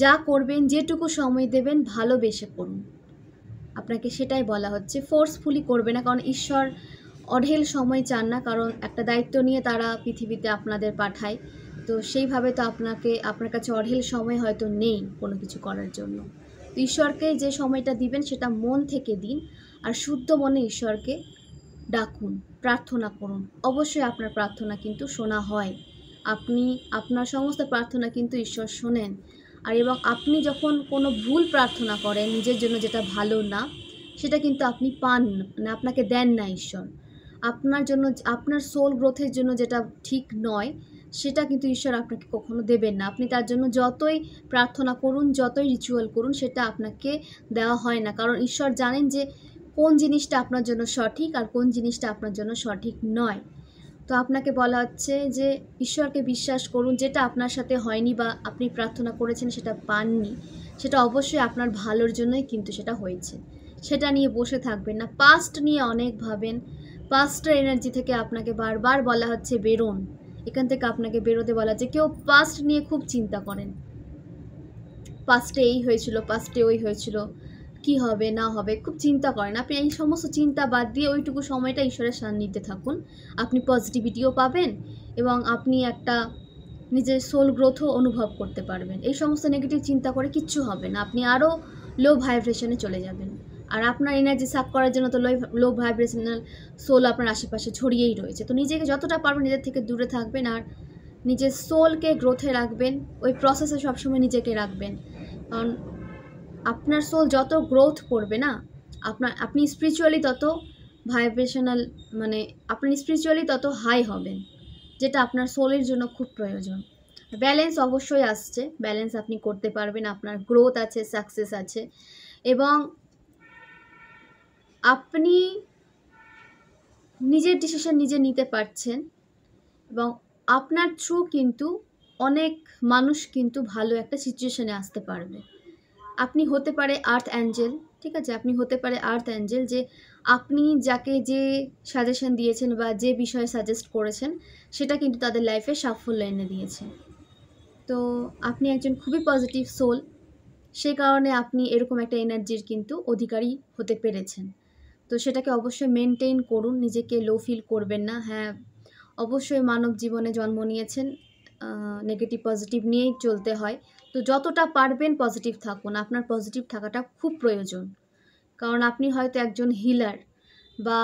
যা করবেন যেটুকু সময় দেবেন ভালোবেসে করুন, আপনাকে সেটাই বলা হচ্ছে। ফোর্সফুলি করবে না, কারণ ঈশ্বর অঢেল সময় চান না, কারণ একটা দায়িত্ব নিয়ে তারা পৃথিবীতে আপনাদের পাঠায়। তো সেইভাবে তো আপনার কাছে অঢেল সময় হয়তো নেই কোনো কিছু করার জন্য। তো ঈশ্বরকে যে সময়টা দিবেন সেটা মন থেকে দিন, আর শুদ্ধ মনে ঈশ্বরকে ডাকুন, প্রার্থনা করুন। অবশ্যই আপনার প্রার্থনা কিন্তু শোনা হয়, আপনার সমস্ত প্রার্থনা কিন্তু ঈশ্বর শোনেন। আর এবং আপনি যখন কোনো ভুল প্রার্থনা করেন নিজের জন্য, যেটা ভালো না, সেটা কিন্তু আপনি পান না, আপনাকে দেন না ঈশ্বর। আপনার জন্য, আপনার সোল গ্রোথের জন্য যেটা ঠিক নয়, সেটা কিন্তু ঈশ্বর আপনাকে কখনো দেবেন না। আপনি তার জন্য যতই প্রার্থনা করুন, যতই রিচুয়াল করুন, সেটা আপনাকে দেওয়া হয় না, কারণ ঈশ্বর জানেন যে কোন জিনিসটা আপনার জন্য সঠিক আর কোন জিনিসটা আপনার জন্য সঠিক নয়। তো আপনাকে বলা হচ্ছে যে ঈশ্বরকে বিশ্বাস করুন, যেটা আপনার সাথে হয়নি বা আপনি প্রার্থনা করেছেন সেটা পাননি, সেটা অবশ্যই আপনার ভালোর জন্যই কিন্তু সেটা হয়েছে। সেটা নিয়ে বসে থাকবেন না, পাস্ট নিয়ে অনেক ভাবেন, পাস্টের এনার্জি থেকে আপনাকে বারবার বলা হচ্ছে বেরোন, এখান থেকে আপনাকে বেরোতে বলা হচ্ছে। কেউ পাস্ট নিয়ে খুব চিন্তা করেন, পাস্টে এই হয়েছিল, পাস্টে ওই হয়েছিল, কি হবে না হবে, খুব চিন্তা করেন। আপনি এই সমস্ত চিন্তা বাদ দিয়ে ওইটুকু সময়টা ঈশ্বরের সান্নিধ্যে থাকুন, আপনি পজিটিভিটিও পাবেন এবং আপনি একটা নিজের সোল গ্রোথও অনুভব করতে পারবেন। এই সমস্ত নেগেটিভ চিন্তা করে কিচ্ছু হবে না, আপনি আরও লো ভাইব্রেশনে চলে যাবেন। আর আপনার এনার্জি সাক করার জন্য তো লো ভাইব্রেশনাল সোল আপনার আশেপাশে ছড়িয়েই রয়েছে। তো নিজেকে যতটা পারবেন নিজের থেকে দূরে থাকবেন, আর নিজের সোলকে গ্রোথে রাখবেন, ওই প্রসেসে সবসময় নিজেকে রাখবেন। কারণ আপনার সোল যত গ্রোথ করবে না, আপনি স্পিরিচুয়ালি তত ভাইব্রেশনাল, আপনি স্পিরিচুয়ালি তত হাই হবেন, যেটা আপনার সোলের জন্য খুব প্রয়োজন। ব্যালেন্স অবশ্যই আসছে, ব্যালেন্স আপনি করতে পারবেন, আপনার গ্রোথ আছে, সাকসেস আছে, এবং আপনি নিজের ডিসিশন নিজে নিতে পারছেন, এবং আপনার থ্রু কিন্তু অনেক মানুষ কিন্তু ভালো একটা সিচুয়েশনে আসতে পারবে। আপনি হতে পারে আর্থ অ্যাঞ্জেল, ঠিক আছে, আপনি হতে পারে আর্থ অ্যাঞ্জেল, যে আপনি যাকে যে সাজেশন দিয়েছেন বা যে বিষয়ে সাজেস্ট করেছেন সেটা কিন্তু তাদের লাইফে সাফল্য এনে দিয়েছে। তো আপনি একজন খুবই পজিটিভ সোল, সেই কারণে আপনি এরকম একটা এনার্জির কিন্তু অধিকারী হতে পেরেছেন। তো সেটাকে অবশ্যই মেনটেন করুন, নিজেকে লো ফিল করবেন না। হ্যাঁ, অবশ্যই মানব জীবনে জন্ম নিয়েছেন, নেগেটিভ পজিটিভ নিয়েই চলতে হয়। তো যতটা পারবেন পজিটিভ থাকুন, আপনার পজিটিভ থাকাটা খুব প্রয়োজন, কারণ আপনি হয়তো একজন হিলার, বা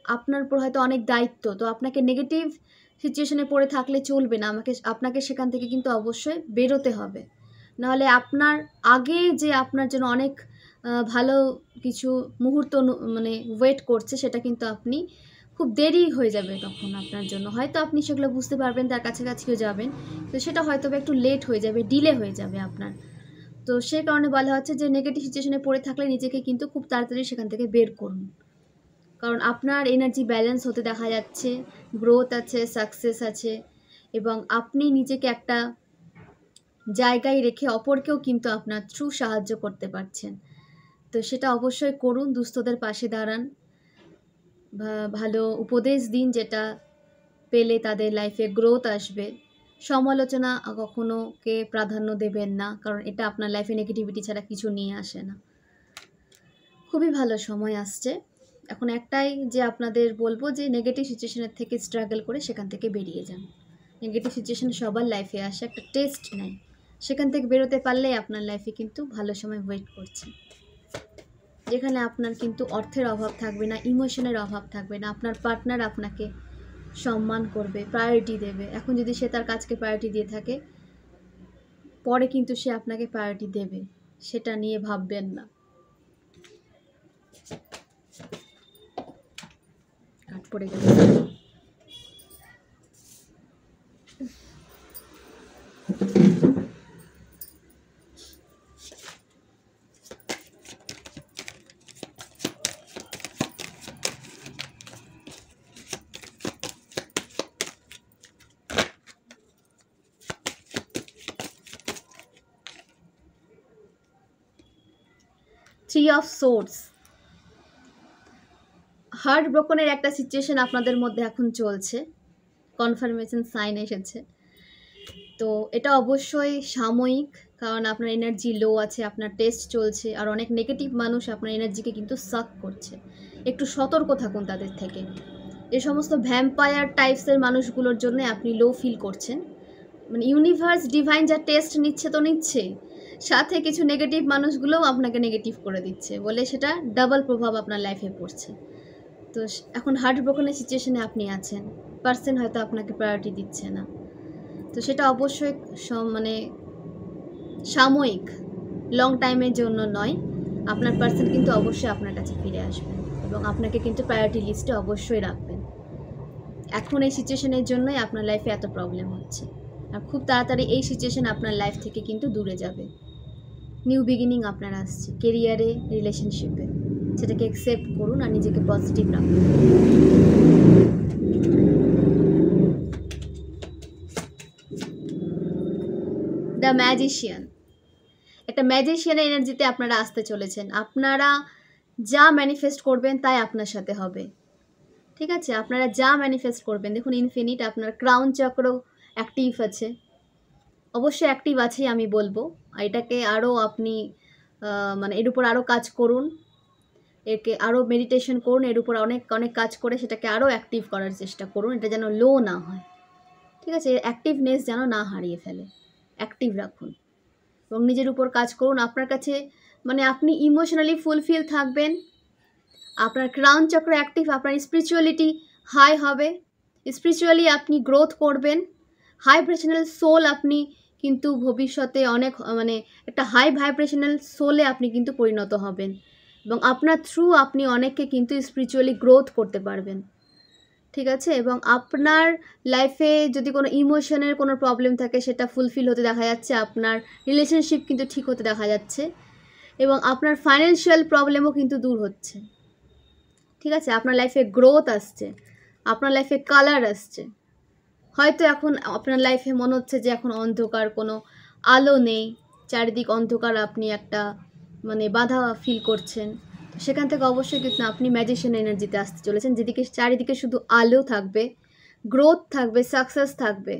আপনার উপর হয়তো অনেক দায়িত্ব। তো আপনাকে নেগেটিভ সিচুয়েশনে পড়ে থাকলে চলবে না, আপনাকে সেখান থেকে কিন্তু অবশ্যই বেরোতে হবে। নাহলে আপনার আগে যে আপনার জন্য অনেক ভালো কিছু মুহূর্ত ওয়েট করছে, সেটা কিন্তু আপনি খুব দেরি হয়ে যাবে তখন আপনার জন্য। হয়তো আপনি সেগুলো বুঝতে পারবেন, তার কাছাকাছিও যাবেন, তো সেটা হয়তো একটু লেট হয়ে যাবে, ডিলে হয়ে যাবে আপনার। তো সেই কারণে বলা হচ্ছে যে নেগেটিভ সিচুয়েশনে পড়ে থাকলে নিজেকে কিন্তু খুব তাড়াতাড়ি সেখান থেকে বের করুন, কারণ আপনার এনার্জি ব্যালেন্স হতে দেখা যাচ্ছে, গ্রোথ আছে, সাকসেস আছে, এবং আপনি নিজেকে একটা জায়গায় রেখে অপরকেও কিন্তু আপনার থ্রু সাহায্য করতে পারছেন। তো সেটা অবশ্যই করুন, দুস্থদের পাশে দাঁড়ান, ভালো উপদেশ দিন যেটা পেলে তাদের লাইফে গ্রোথ আসবে। সমালোচনা কখনো কে প্রাধান্য দেবেন না, কারণ এটা আপনার লাইফে নেগেটিভিটি ছাড়া কিছু নিয়ে আসে না। খুবই ভালো সময় আসছে। এখন একটাই যে আপনাদের বলবো যে নেগেটিভ সিচুয়েশনের থেকে স্ট্রাগল করে সেখান থেকে বেরিয়ে যান। নেগেটিভ সিচুয়েশন সবার লাইফে আসে, একটা টেস্ট নেয়, সেখান থেকে বেরোতে পারলেই আপনার লাইফে কিন্তু ভালো সময় ওয়েট করছে, যেখানে আপনার কিন্তু অর্থের অভাব থাকবে না, ইমোশনের অভাব থাকবে না। আপনার পার্টনার আপনাকে সম্মান করবে, প্রায়োরিটি দেবে। এখন যদি সে তার কাজকে প্রায়োরিটি দিয়ে থাকে, পরে কিন্তু সে আপনাকে প্রায়োরিটি দেবে, সেটা নিয়ে ভাববেন না। কাট পড়ে গেল। থ্রি অফ সোর্ডস, হার্ট ব্রোকনের একটা সিচুয়েশন আপনাদের মধ্যে এখন চলছে, কনফার্মেশন সাইন এসেছে। তো এটা অবশ্যই সাময়িক, কারণ আপনার এনার্জি লো আছে, আপনার টেস্ট চলছে, আর অনেক নেগেটিভ মানুষ আপনার এনার্জিকে কিন্তু সাক করছে। একটু সতর্ক থাকুন তাদের থেকে। এই সমস্ত ভ্যাম্পায়ার টাইপসের মানুষগুলোর জন্য আপনি লো ফিল করছেন, মানে ইউনিভার্স ডিভাইন যা টেস্ট নিচ্ছে তো নিচ্ছে, সাথে কিছু নেগেটিভ মানুষগুলোও আপনাকে নেগেটিভ করে দিচ্ছে, বলে সেটা ডাবল প্রভাব আপনার লাইফে পড়ছে। তো এখন হার্ট ব্রোকনের সিচুয়েশনে আপনি আছেন, পার্সন হয়তো আপনাকে প্রায়োরিটি দিচ্ছে না। তো সেটা অবশ্যই মানে সাময়িক, লং টাইমের জন্য নয়। আপনার পার্সন কিন্তু অবশ্যই আপনার কাছে ফিরে আসবেন এবং আপনাকে কিন্তু প্রায়োরিটি লিস্টে অবশ্যই রাখবেন। এখন এই সিচুয়েশনের জন্যই আপনার লাইফে এত প্রবলেম হচ্ছে, আর খুব তাড়াতাড়ি এই সিচুয়েশন আপনার লাইফ থেকে কিন্তু দূরে যাবে। নিউ বিগিনিং আপনার আসছে, কেরিয়ারে, রিলেশনশিপে। সেটাকে অ্যাকসেপ্ট করুন আর নিজেকে পজিটিভ রাখুন। দ্য ম্যাজিশিয়ান, একটা ম্যাজিশিয়ানের এনার্জিতে আপনারা আসতে চলেছেন। আপনারা যা ম্যানিফেস্ট করবেন তাই আপনার সাথে হবে, ঠিক আছে? আপনারা যা ম্যানিফেস্ট করবেন, দেখুন ইনফিনিট, আপনার ক্রাউন চক্র অ্যাক্টিভ আছে, অবশ্যই অ্যাক্টিভ আছেই আমি বলবো। এটাকে আরও আপনি মানে এর উপর আরও কাজ করুন, একে আরও মেডিটেশন করুন, এর উপর অনেক অনেক কাজ করে সেটাকে আরও অ্যাক্টিভ করার চেষ্টা করুন। এটা যেন লো না হয়, ঠিক আছে? অ্যাক্টিভনেস যেন না হারিয়ে ফেলে, অ্যাক্টিভ রাখুন এবং নিজের উপর কাজ করুন। আপনার কাছে মানে আপনি ইমোশনালি ফুলফিল থাকবেন, আপনার ক্রাউন চক্র অ্যাক্টিভ, আপনার স্পিরিচুয়ালিটি হাই হবে, স্পিরিচুয়ালি আপনি গ্রোথ করবেন, হাই ভাইব্রেশনাল সোল আপনি কিন্তু ভবিষ্যতে অনেক মানে একটা হাই ভাইব্রেশনাল সোলে আপনি কিন্তু পরিণত হবেন এবং আপনার থ্রু আপনি অনেককে কিন্তু স্পিরিচুয়ালি গ্রোথ করতে পারবেন, ঠিক আছে? এবং আপনার লাইফে যদি কোনো ইমোশনের কোনো প্রবলেম থাকে সেটা ফুলফিল হতে দেখা যাচ্ছে, আপনার রিলেশনশিপ কিন্তু ঠিক হতে দেখা যাচ্ছে এবং আপনার ফাইন্যান্সিয়াল প্রবলেমও কিন্তু দূর হচ্ছে, ঠিক আছে? আপনার লাইফে গ্রোথ আসছে, আপনার লাইফে কালার আসছে। হয়তো এখন আপনার লাইফে মনে হচ্ছে যে এখন অন্ধকার, কোনো আলো নেই, চারিদিক অন্ধকার, আপনি একটা মানে বাধা ফিল করছেন। সেখান থেকে অবশ্যই কিন্তু আপনি ম্যাজিশিয়ান এনার্জিতে আসতে চলেছেন, যেদিকে চারিদিকে শুধু আলো থাকবে, গ্রোথ থাকবে, সাকসেস থাকবে,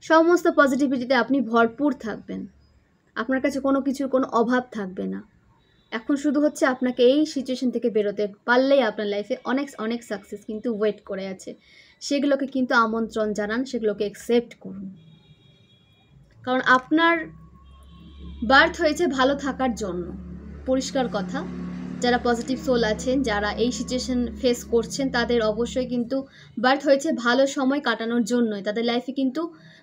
সমস্ত পজিটিভিটিতে আপনি ভরপুর থাকবেন। আপনার কাছে কোনো কিছুর কোনো অভাব থাকবে না। এখন শুধু হচ্ছে আপনাকে এই সিচুয়েশন থেকে বেরোতে পারলেই আপনার লাইফে অনেক অনেক সাকসেস কিন্তু ওয়েট করে আছে। সেগুলোকে কিন্তু আমন্ত্রণ জানান, সেগুলোকে অ্যাকসেপ্ট করুন, কারণ আপনার বার্থ হয়েছে ভালো থাকার জন্য। পরিষ্কার কথা, যারা পজিটিভ সোল আছেন, যারা এই সিচুয়েশন ফেস করছেন, তাদের অবশ্যই কিন্তু বার্থ হয়েছে ভালো সময় কাটানোর জন্যই। তাদের লাইফে কিন্তু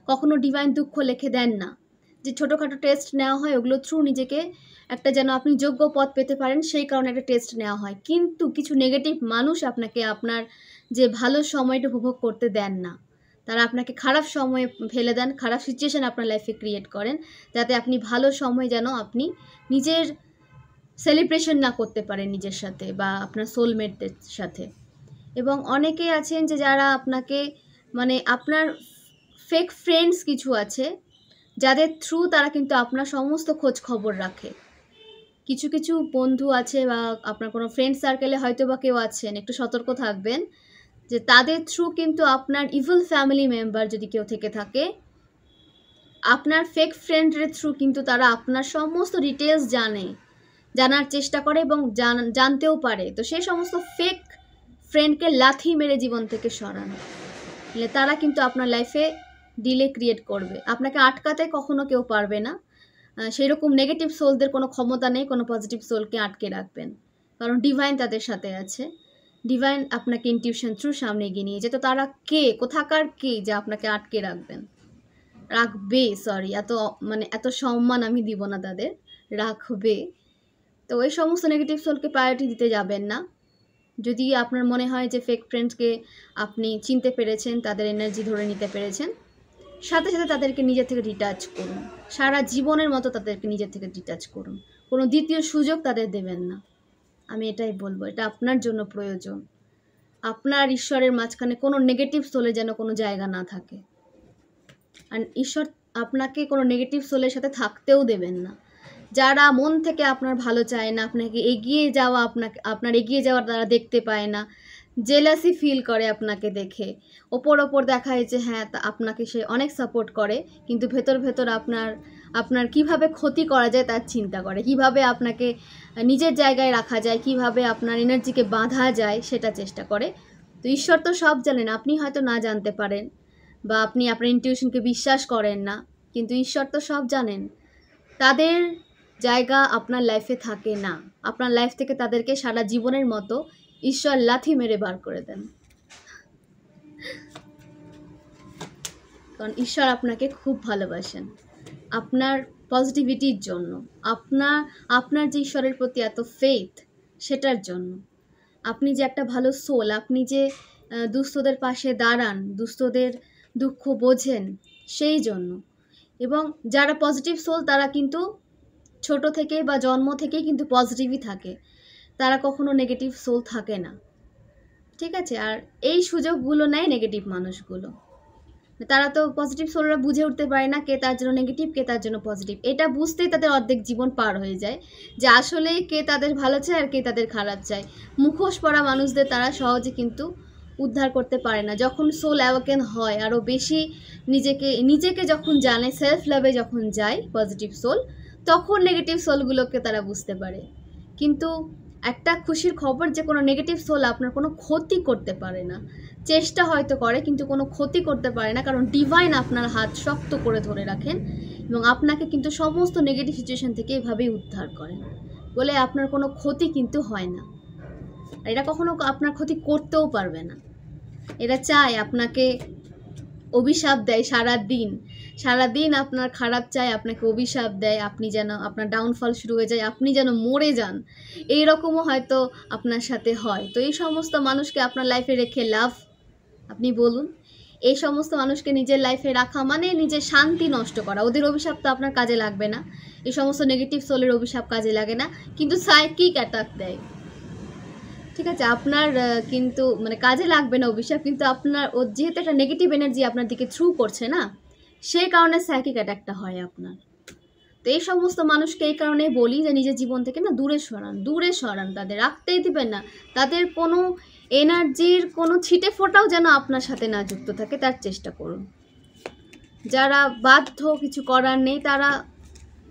কখনো ডিভাইন দুঃখ লিখে দেন না। যে ছোটোখাটো টেস্ট নেওয়া হয় ওগুলো থ্রু নিজেকে একটা যেন আপনি যোগ্য পথ পেতে পারেন, সেই কারণে একটা টেস্ট নেওয়া হয়। কিন্তু কিছু নেগেটিভ মানুষ আপনাকে আপনার যে ভালো সময়টা উপভোগ করতে দেন না, তারা আপনাকে খারাপ সময়ে ফেলে দেন, খারাপ সিচুয়েশান আপনার লাইফে ক্রিয়েট করেন, যাতে আপনি ভালো সময় যেন আপনি নিজের সেলিব্রেশন না করতে পারেন নিজের সাথে বা আপনার সোলমেটদের সাথে। এবং অনেকে আছেন যে যারা আপনাকে মানে আপনার ফেক ফ্রেন্ডস কিছু আছে যাদের থ্রু তারা কিন্তু আপনার সমস্ত খোঁজ খবর রাখে। কিছু কিছু বন্ধু আছে বা আপনার কোনো ফ্রেন্ড সার্কেলে হয়তো বা কেউ আছেন, একটু সতর্ক থাকবেন যে তাদের থ্রু কিন্তু আপনার ইভিল ফ্যামিলি মেম্বার যদি কেউ থেকে থাকে, আপনার ফেক ফ্রেন্ডের থ্রু কিন্তু তারা আপনার সমস্ত ডিটেলস জানার চেষ্টা করে এবং জানতেও পারে। তো সেই সমস্ত ফেক ফ্রেন্ডকে লাথি মেরে জীবন থেকে সরান, তারা কিন্তু আপনার লাইফে ডিলে ক্রিয়েট করবে। আপনাকে আটকাতে কখনো কেউ পারবে না। সেরকম নেগেটিভ সোলদের কোনো ক্ষমতা নেই কোনো পজিটিভ সোলকে আটকে রাখবেন, কারণ ডিভাইন তাদের সাথে আছে। ডিভাইন আপনাকে ইনটিউশন থ্রু সামনে এগিয়ে নিয়ে যায়। তো তারা কে, কোথাকার কে যে আপনাকে আটকে রাখবে, সরি, এত সম্মান আমি দিব না তাদের, রাখবে। তো ওই সমস্ত নেগেটিভ সোলকে প্রায়োরিটি দিতে যাবেন না। যদি আপনার মনে হয় যে ফেক ফ্রেন্ডসকে আপনি চিনতে পেরেছেন, তাদের এনার্জি ধরে নিতে পেরেছেন, সাথে সাথে তাদেরকে নিজের থেকে ডিটাচ করুন। সারা জীবনের মতো তাদেরকে নিজের থেকে ডিটাচ করুন। কোনো দ্বিতীয় সুযোগ তাদের দেবেন না। আমি এটাই বলবো, এটা আপনার জন্য প্রয়োজন। আপনার ঈশ্বরের মাঝখানে কোনো নেগেটিভ সোলে যেন কোনো জায়গা না থাকে। আর ঈশ্বর আপনাকে কোনো নেগেটিভ সোলের সাথে থাকতেও দেবেন না। যারা মন থেকে আপনার ভালো চায় না, আপনাকে এগিয়ে যাওয়া, আপনার এগিয়ে যাওয়া তারা দেখতে পায় না, জেলাসি ফিল করে আপনাকে দেখে, ওপর দেখায় যে হ্যাঁ আপনাকে সে অনেক সাপোর্ট করে, কিন্তু ভেতর আপনার কিভাবে ক্ষতি করা যায় তার চিন্তা করে, কিভাবে আপনাকে নিজের জায়গায় রাখা যায়, কিভাবে আপনার এনার্জিকে বাঁধা যায় সেটা চেষ্টা করে। তো ঈশ্বর তো সব জানেন, আপনি হয়তো না জানতে পারেন বা আপনি আপনার ইনটিউশনকে বিশ্বাস করেন না, কিন্তু ঈশ্বর তো সব জানেন। তাদের জায়গা আপনার লাইফে থাকে না। আপনার লাইফ থেকে তাদেরকে সারা জীবনের মতো ঈশ্বর লাথি মেরে বার করে দেন, কারণ ঈশ্বর আপনাকে খুব ভালোবাসেন আপনার পজিটিভিটির জন্য, আপনার যে ঈশ্বরের প্রতি এত ফেথ সেটার জন্য। আপনি যে একটা ভালো সোল, আপনি যে দুস্থদের পাশে দাঁড়ান, দুস্থদের দুঃখ বোঝেন, সেই জন্য। এবং যারা পজিটিভ সোল তারা কিন্তু ছোট থেকে বা জন্ম থেকেই কিন্তু পজিটিভই থাকে, তারা কখনো নেগেটিভ সোল থাকে না, ঠিক আছে? আর এই সুযোগগুলো নেয় নেগেটিভ মানুষগুলো। তারা তো পজিটিভ সোলরা বুঝে উঠতে পারে না কে তার জন্য নেগেটিভ, কে তার জন্য পজিটিভ। এটা বুঝতেই তাদের অর্ধেক জীবন পার হয়ে যায়, যে আসলে কে তাদের ভালো চায় আর কে তাদের খারাপ চায়। মুখোশ পরা মানুষদের তারা সহজে কিন্তু উদ্ধার করতে পারে না। যখন সোল অ্যাওয়াকেন হয়, আরও বেশি নিজেকে যখন জানে, সেলফ লাভে যখন যায় পজিটিভ সোল, তখন নেগেটিভ সোলগুলোকে তারা বুঝতে পারে। কিন্তু একটা খুশির খবর যে কোনো নেগেটিভ সোল আপনার কোনো ক্ষতি করতে পারে না। চেষ্টা হয়তো করে কিন্তু কোনো ক্ষতি করতে পারে না, কারণ ডিভাইন আপনার হাত শক্ত করে ধরে রাখেন এবং আপনাকে কিন্তু সমস্ত নেগেটিভ সিচুয়েশন থেকে এভাবেই উদ্ধার করেন বলে আপনার কোনো ক্ষতি কিন্তু হয় না। এরা কখনো আপনার ক্ষতি করতেও পারবে না। এরা চায় আপনাকে অভিশাপ দেয়, সারাদিন আপনার খারাপ চায়, আপনাকে অভিশাপ দেয়, আপনি যেন আপনার ডাউনফল শুরু হয়ে যায়, আপনি যেন মরে যান, এই রকমও হয়তো আপনার সাথে হয়। তো এই সমস্ত মানুষকে আপনার লাইফে রেখে লাভ? আপনি বলুন। এই সমস্ত মানুষকে নিজের লাইফে রাখা মানে নিজের শান্তি নষ্ট করা। ওদের অভিশাপ তো আপনার কাজে লাগবে না, এই সমস্ত নেগেটিভ সোলের অভিশাপ কাজে লাগে না, কিন্তু সাইকিক অ্যাটাক দেয়, ঠিক আছে? আপনার কিন্তু কাজে লাগবে না অভিশাপ, কিন্তু আপনার ও যেহেতু একটা নেগেটিভ এনার্জি আপনার দিকে থ্রু করছে না, সেই কারণে সাইকিক অ্যাটাকটা হয় আপনার। তো এই সমস্ত মানুষকে এই কারণে বলি যে নিজের জীবন থেকে না দূরে সরান, তাদের রাখতেই দিবেন না। তাদের কোনো এনার্জির কোনো ছিটে ফোটাও যেন আপনার সাথে না যুক্ত থাকে, তার চেষ্টা করুন। যারা বাধ্য, কিছু করার নেই, তারা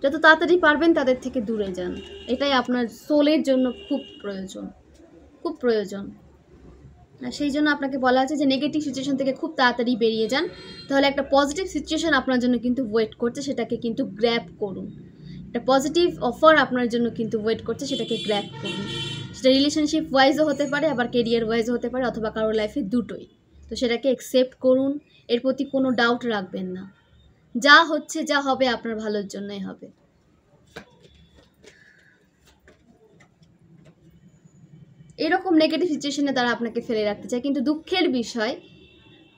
যত তাড়াতাড়ি পারবেন তাদের থেকে দূরে যান। এটাই আপনার সোলের জন্য খুব প্রয়োজন। আর সেই জন্য আপনাকে বলা আছে যে নেগেটিভ সিচুয়েশন থেকে খুব তাড়াতাড়ি বেরিয়ে যান, তাহলে একটা পজিটিভ সিচুয়েশন আপনার জন্য কিন্তু ওয়েট করছে, সেটাকে কিন্তু গ্র্যাব করুন। একটা পজিটিভ অফার আপনার জন্য কিন্তু ওয়েট করছে, সেটাকে গ্র্যাব করুন। সেটা রিলেশনশিপ ওয়াইজও হতে পারে, আবার কেরিয়ার ওয়াইজও হতে পারে, অথবা কারোর লাইফে দুটোই। তো সেটাকে অ্যাকসেপ্ট করুন, এর প্রতি কোনো ডাউট রাখবেন না। যা হচ্ছে যা হবে আপনার ভালোর জন্যই হবে। এরকম নেগেটিভ সিচুয়েশনে তারা আপনাকে ফেলে রাখতে চায়, কিন্তু দুঃখের বিষয়,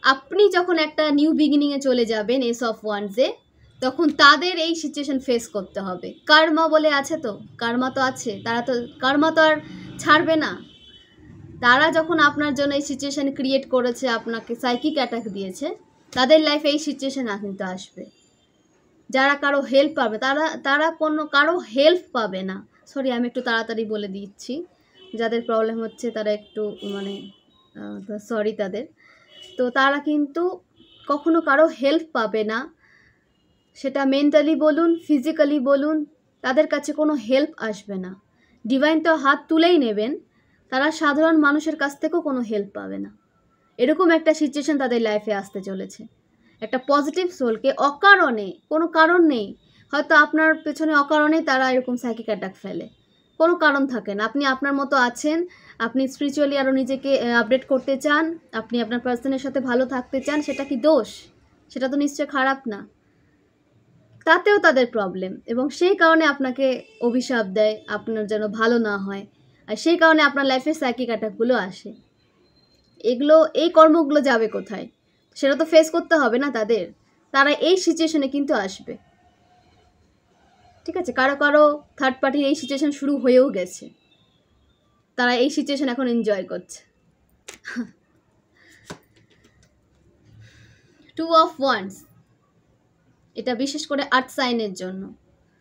আপনি যখন একটা নিউ বিগিনিংয়ে চলে যাবেন এস অফ ওয়ান্ডসে, তখন তাদের এই সিচুয়েশন ফেস করতে হবে। কার্মা বলে আছে, তো কার্মা তো আছে, কার্মা তো আর ছাড়বে না। তারা যখন আপনার জন্য এই সিচুয়েশন ক্রিয়েট করেছে, আপনাকে সাইকিক অ্যাটাক দিয়েছে, তাদের লাইফে এই সিচুয়েশন কিন্তু আসবে। যারা কারো হেল্প পাবে তারা কারো হেল্প পাবে না। সরি, আমি একটু তাড়াতাড়ি বলে দিচ্ছি, যাদের প্রবলেম হচ্ছে তারা একটু মানে সরি তাদের। তো তারা কিন্তু কখনো কারো হেল্প পাবে না, সেটা মেন্টালি বলুন ফিজিক্যালি বলুন, তাদের কাছে কোনো হেল্প আসবে না। ডিভাইন তো হাত তুলেই নেবেন, তারা সাধারণ মানুষের কাছ থেকেও কোনো হেল্প পাবে না। এরকম একটা সিচুয়েশন তাদের লাইফে আসতে চলেছে। একটা পজিটিভ সোলকে অকারণে, কোনো কারণ নেই, হয়তো আপনার পেছনে অকারণে তারা এরকম সাইকিক অ্যাটাক ফেলে, কোনো কারণ থাকে না। আপনি আপনার মতো আছেন, আপনি স্পিরিচুয়ালি আরও নিজেকে আপডেট করতে চান, আপনি আপনার পার্সনের সাথে ভালো থাকতে চান, সেটা কি দোষ? সেটা তো নিশ্চয় খারাপ না। তাতেও তাদের প্রবলেম, এবং সেই কারণে আপনাকে অভিশাপ দেয় আপনার যেন ভালো না হয়, আর সেই কারণে আপনার লাইফে সাইকিক অ্যাটাকগুলো আসে। এই কর্মগুলো যাবে কোথায়? সেটা তো ফেস করতে হবে না তাদের। তারা এই সিচুয়েশনে কিন্তু আসবে, ঠিক আছে? কারো কারো থার্ড পার্টির এই সিচুয়েশন শুরু হয়েও গেছে, তারা এই সিচুয়েশন এখন এনজয় করছে। 2 of Wands, এটা বিশেষ করে আর্থ সাইনের জন্য।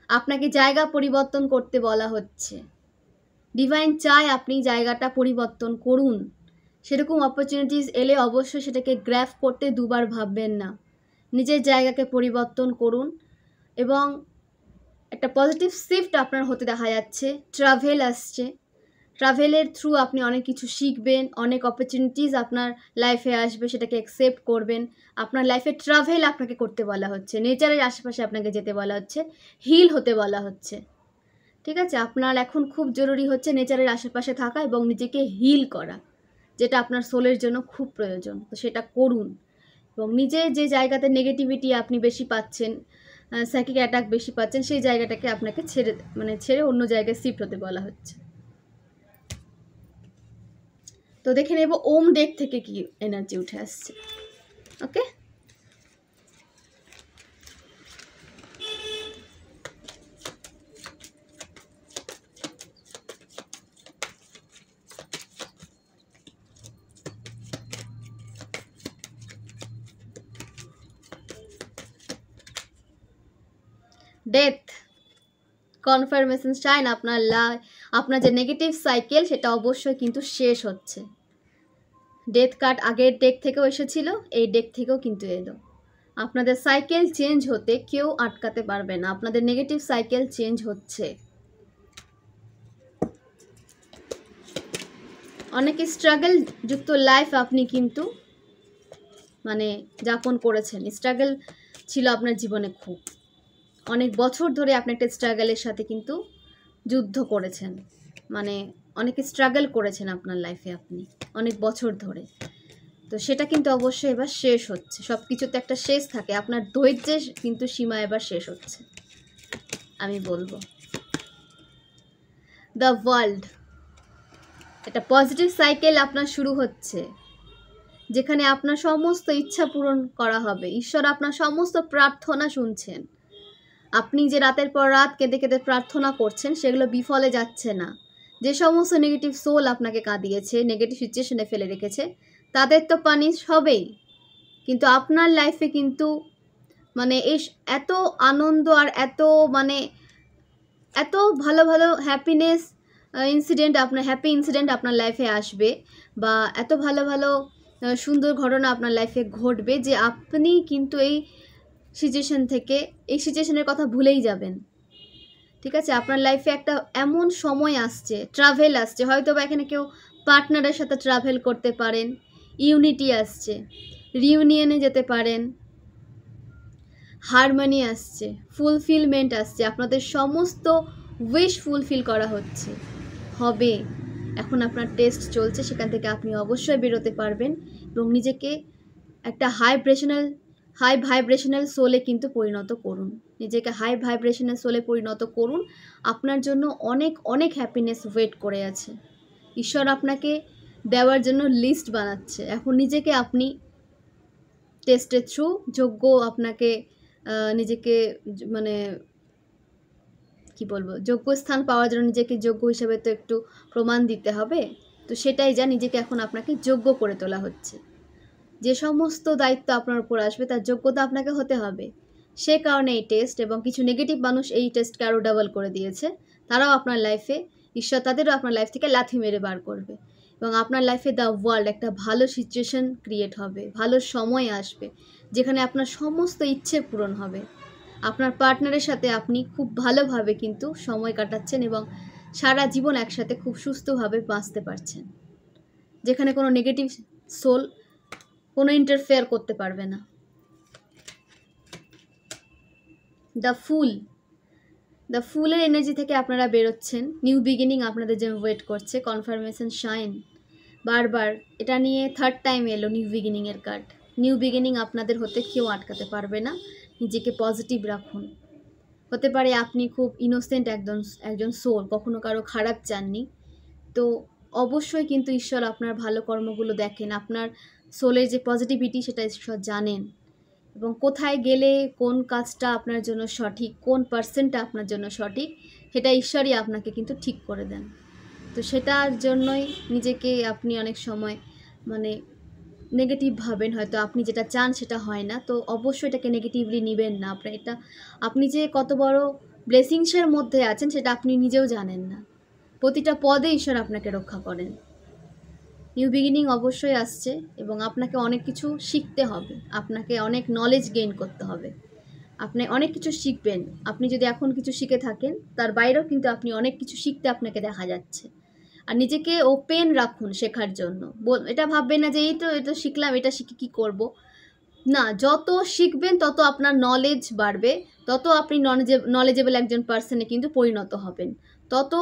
আপনাকে জায়গা পরিবর্তন করতে বলা হচ্ছে। ডিভাইন চায় আপনি জায়গাটা পরিবর্তন করুন। সেরকম অপরচুনিটিস এলে অবশ্যই সেটাকে গ্র্যাব করতে দুবার ভাববেন না। নিজের জায়গাকে পরিবর্তন করুন, এবং একটা পজিটিভ শিফট আপনার হতে দেখা যাচ্ছে। ট্রাভেল আসছে, ট্রাভেলের থ্রু আপনি অনেক কিছু শিখবেন, অনেক অপরচুনিটিস আপনার লাইফে আসবে, সেটাকে অ্যাকসেপ্ট করবেন। আপনার লাইফে ট্রাভেল আপনাকে করতে বলা হচ্ছে, নেচারের আশেপাশে আপনাকে যেতে বলা হচ্ছে, হিল হতে বলা হচ্ছে, ঠিক আছে? আপনার এখন খুব জরুরি হচ্ছে নেচারের আশেপাশে থাকা এবং নিজেকে হিল করা, যেটা আপনার সোলের জন্য খুব প্রয়োজন। তো সেটা করুন, এবং নিজে যে জায়গাতে নেগেটিভিটি আপনি বেশি পাচ্ছেন, সাইকিক অ্যাটাক বেশি পাচ্ছেন, সেই জায়গাটাকে আপনাকে ছেড়ে অন্য জায়গায় শিফট হতে বলা হচ্ছে। তো দেখে নেব ওম ডেক থেকে কি এনার্জি উঠে আসছে। ওকে, ডেথ কনফার্মেশন সাইন। আপনার যে নেগেটিভ সাইকেল সেটা অবশ্যই কিন্তু শেষ হচ্ছে। ডেথ কার্ড আগের ডেক থেকেও এসেছিল, এই ডেক থেকেও কিন্তু এলো। আপনাদের সাইকেল চেঞ্জ হতে কেউ আটকাতে পারবে না, আপনাদের নেগেটিভ সাইকেল চেঞ্জ হচ্ছে। অনেক স্ট্রাগল যুক্ত লাইফ আপনি কিন্তু মানে যাপন করেছেন। স্ট্রাগল ছিল আপনার জীবনে, খুব অনেক বছর ধরে আপনি একটা স্ট্রাগলের সাথে কিন্তু যুদ্ধ করেছেন, মানে অনেক স্ট্রাগল করেছেন আপনার লাইফে আপনি অনেক বছর ধরে। তো সেটা কিন্তু অবশ্যই এবার শেষ হচ্ছে। সব কিছুতে একটা শেষ থাকে, আপনার ধৈর্যের কিন্তু সীমা এবার শেষ হচ্ছে, আমি বলবো। দ্য ওয়ার্ল্ড, একটা পজিটিভ সাইকেল আপনার শুরু হচ্ছে, যেখানে আপনার সমস্ত ইচ্ছা পূরণ করা হবে। ঈশ্বর আপনার সমস্ত প্রার্থনা শুনছেন। আপনি যে রাতের পর রাত কেঁদে কেঁদে প্রার্থনা করছেন, সেগুলো বিফলে যাচ্ছে না। যে সমস্ত নেগেটিভ সোল আপনাকে কাঁদিয়েছে, নেগেটিভ সিচুয়েশনে ফেলে রেখেছে, তাদের তো পানিশ হবেই, কিন্তু আপনার লাইফে কিন্তু মানে এত আনন্দ আর এত ভালো ভালো হ্যাপি ইনসিডেন্ট আপনার লাইফে আসবে, বা এত ভালো ভালো সুন্দর ঘটনা আপনার লাইফে ঘটবে, যে আপনি কিন্তু এই সিচুয়েশনের কথা ভুলেই যাবেন, ঠিক আছে? আপনার লাইফে একটা এমন সময় আসছে, ট্রাভেল আসছে, হয়তো বা এখানে কেউ পার্টনারের সাথে ট্রাভেল করতে পারেন, ইউনিটি আসছে, রিউনিয়নে যেতে পারেন, হারমোনি আসছে, ফুলফিলমেন্ট আসছে, আপনাদের সমস্ত উইশ ফুলফিল করা হবে। এখন আপনার টেস্ট চলছে, সেখান থেকে আপনি অবশ্যই বেরোতে পারবেন, এবং নিজেকে একটা হাই ভাইব্রেশনাল সোলে কিন্তু পরিণত করুন। নিজেকে হাই ভাইব্রেশনাল সোলে পরিণত করুন। আপনার জন্য অনেক অনেক হ্যাপিনেস ওয়েট করে আছে। ঈশ্বর আপনাকে দেওয়ার জন্য লিস্ট বানাচ্ছে। এখন নিজেকে আপনি টেস্টের থ্রু যোগ্য, আপনাকে নিজেকে মানে কি বলবো, যোগ্য স্থান পাওয়ার জন্য নিজেকে যোগ্য হিসেবে তো একটু প্রমাণ দিতে হবে। তো সেটাই নিজেকে এখন আপনাকে যোগ্য করে তোলা হচ্ছে। যে সমস্ত দায়িত্ব আপনার উপর আসবে তার যোগ্যতা আপনাকে হতে হবে। সে কারণে এই টেস্ট, এবং কিছু নেগেটিভ মানুষ এই টেস্টকে আরও ডাবল করে দিয়েছে। তারাও আপনার লাইফে, ঈশ্বর তাদেরও আপনার লাইফ থেকে লাথি মেরে বার করবে, এবং আপনার লাইফে দ্য ওয়ার্ল্ড একটা ভালো সিচুয়েশন ক্রিয়েট হবে, ভালো সময় আসবে যেখানে আপনার সমস্ত ইচ্ছে পূরণ হবে। আপনার পার্টনারের সাথে আপনি খুব ভালোভাবে কিন্তু সময় কাটাচ্ছেন এবং সারা জীবন একসাথে খুব সুস্থভাবে বাঁচতে পারছেন, যেখানে কোনো নেগেটিভ সোল কোনো ইন্টারফেয়ার করতে পারবে না। দ্য ফুলের এনার্জি থেকে আপনারা বেরোচ্ছেন, নিউ বিগিনিং আপনাদের জন্য ওয়েট করছে, কনফার্মেশন শাইন বারবার এটা নিয়ে থার্ড টাইম এলো নিউ বিগিনিংয়ের কার্ড। নিউ বিগিনিং আপনাদের হতে কেউ আটকাতে পারবে না, নিজেকে পজিটিভ রাখুন। হতে পারে আপনি খুব ইনোসেন্ট একজন সোল, কখনো কারো খারাপ চাননি, তো অবশ্যই কিন্তু ঈশ্বর আপনার ভালো কর্মগুলো দেখেন, আপনার সোলের যে পজিটিভিটি সেটা ঈশ্বর জানেন, এবং কোথায় গেলে কোন কাজটা আপনার জন্য সঠিক, কোন পার্সেন্টটা আপনার জন্য সঠিক, সেটা ঈশ্বরই আপনাকে কিন্তু ঠিক করে দেন। তো সেটার জন্যই নিজেকে আপনি অনেক সময় মানে নেগেটিভ ভাবেন, হয়তো আপনি যেটা চান সেটা হয় না, তো অবশ্যই এটাকে নেগেটিভলি নেবেন না। আপনি যে কত বড় ব্লেসিংসের মধ্যে আছেন সেটা আপনি নিজেও জানেন না। প্রতিটা পদে ঈশ্বর আপনাকে রক্ষা করেন। নিউ বিগিনিং অবশ্যই আসছে এবং আপনাকে অনেক কিছু শিখতে হবে, আপনাকে অনেক নলেজ গেইন করতে হবে, আপনি অনেক কিছু শিখবেন। আপনি যদি এখন কিছু শিখে থাকেন তার বাইরেও কিন্তু আপনি অনেক কিছু শিখতে আপনাকে দেখা যাচ্ছে। আর নিজেকে ওপেন রাখুন শেখার জন্য। এটা ভাববেন না যে এই তো এটা শিখলাম, এটা শিখে কী করব। না, যত শিখবেন তত আপনার নলেজ বাড়বে, তত আপনি নলেজেবল একজন পার্সনে কিন্তু পরিণত হবেন, তত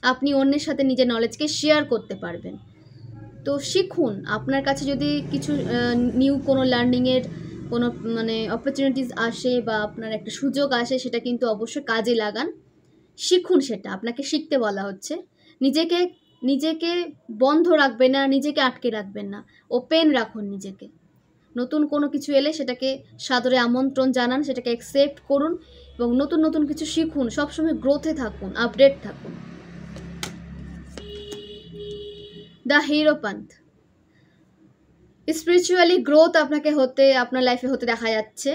আপনি অন্যের সাথে নিজের নলেজকে শেয়ার করতে পারবেন। তো শিখুন, আপনার কাছে যদি কিছু নিউ কোনো লার্নিংয়ের কোনো অপরচুনিটিস আসে বা আপনার একটা সুযোগ আসে, সেটা কিন্তু অবশ্যই কাজে লাগান, শিখুন। সেটা আপনাকে শিখতে বলা হচ্ছে। নিজেকে বন্ধ রাখবেন না, নিজেকে আটকে রাখবেন না, ওপেন রাখুন নিজেকে। নতুন কোনো কিছু এলে সেটাকে সাদরে আমন্ত্রণ জানান, সেটাকে অ্যাকসেপ্ট করুন এবং নতুন নতুন কিছু শিখুন। সবসময় গ্রোথে থাকুন, আপডেট থাকুন। দ্য হিরোপান্থ, স্পিরিচুয়ালি গ্রোথ আপনার লাইফে হতে দেখা যাচ্ছে।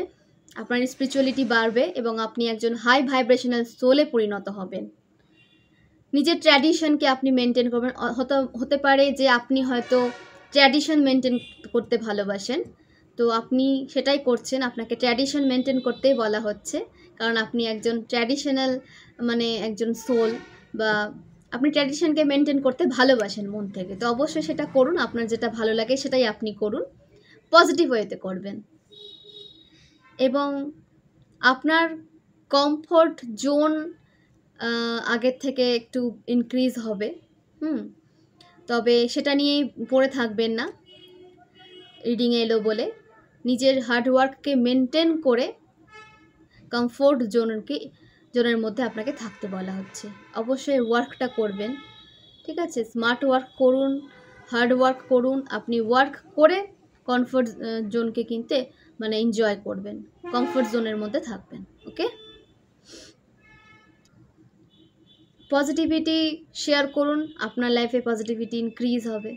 আপনার স্পিরিচুয়ালিটি বাড়বে এবং আপনি একজন হাই ভাইব্রেশনাল সোলে পরিণত হবেন। নিজের ট্র্যাডিশনকে আপনি মেনটেন করবেন। হতে পারে যে আপনি হয়তো ট্র্যাডিশন মেনটেন করতে ভালোবাসেন, তো আপনি সেটাই করছেন, আপনাকে ট্র্যাডিশন মেনটেন করতেই বলা হচ্ছে, কারণ আপনি একজন ট্র্যাডিশনাল একজন সোল, বা আপনি ট্র্যাডিশনকে মেনটেন করতে ভালোবাসেন মন থেকে। তো অবশ্যই সেটা করুন, আপনার যেটা ভালো লাগে সেটাই আপনি করুন, পজিটিভ ওয়েতে করবেন। এবং আপনার কমফোর্ট জোন আগের থেকে একটু ইনক্রিজ হবে, তবে সেটা নিয়েই পড়ে থাকবেন না, রিডিংয়ে এলো বলে। নিজের হার্ডওয়ার্ককে মেনটেন করে কমফোর্ট জোনের মধ্যে আপনাকে থাকতে বলা হচ্ছে। অবশ্যই ওয়ার্কটা করবেন, ঠিক আছে? স্মার্ট ওয়ার্ক করুন, হার্ড ওয়ার্ক করুন। আপনি ওয়ার্ক করে কমফোর্ট জোনকে কিন্তু এনজয় করবেন, কমফোর্ট জোনের মধ্যে থাকবেন। ওকে, পজিটিভিটি শেয়ার করুন, আপনার লাইফে পজিটিভিটি ইনক্রিজ হবে,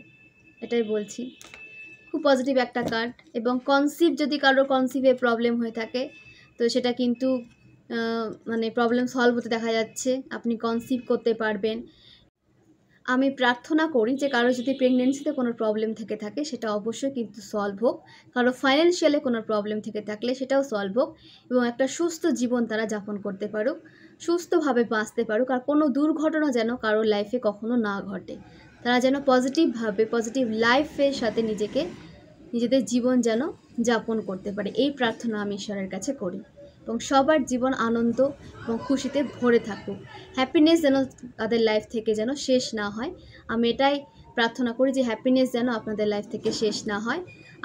এটাই বলছি। খুব পজিটিভ একটা কার্ড। এবং যদি কারোর কনসিভে প্রবলেম হয়ে থাকে, তো সেটা কিন্তু প্রবলেম সলভ হতে দেখা যাচ্ছে, আপনি কনসিভ করতে পারবেন। আমি প্রার্থনা করি যে কারো যদি প্রেগনেন্সিতে কোনো প্রবলেম থেকে থাকে সেটা অবশ্যই কিন্তু সলভ হোক, কারো ফাইন্যান্সিয়ালে কোনো প্রবলেম থেকে থাকলে সেটাও সলভ হোক, এবং একটা সুস্থ জীবন তারা যাপন করতে পারুক, সুস্থভাবে বাঁচতে পারুক, আর কোনো দুর্ঘটনা যেন কারোর লাইফে কখনো না ঘটে। তারা যেন পজিটিভভাবে, পজিটিভ লাইফের সাথে নিজেদের জীবন যেন যাপন করতে পারে, এই প্রার্থনা আমি ঈশ্বরের কাছে করি। এবং সবার জীবন আনন্দ এবং খুশিতে ভরে থাকুক, হ্যাপিনেস যেন তাদের লাইফ থেকে যেন শেষ না হয়। আমি এটাই প্রার্থনা করি যে হ্যাপিনেস যেন আপনাদের লাইফ থেকে শেষ না হয়,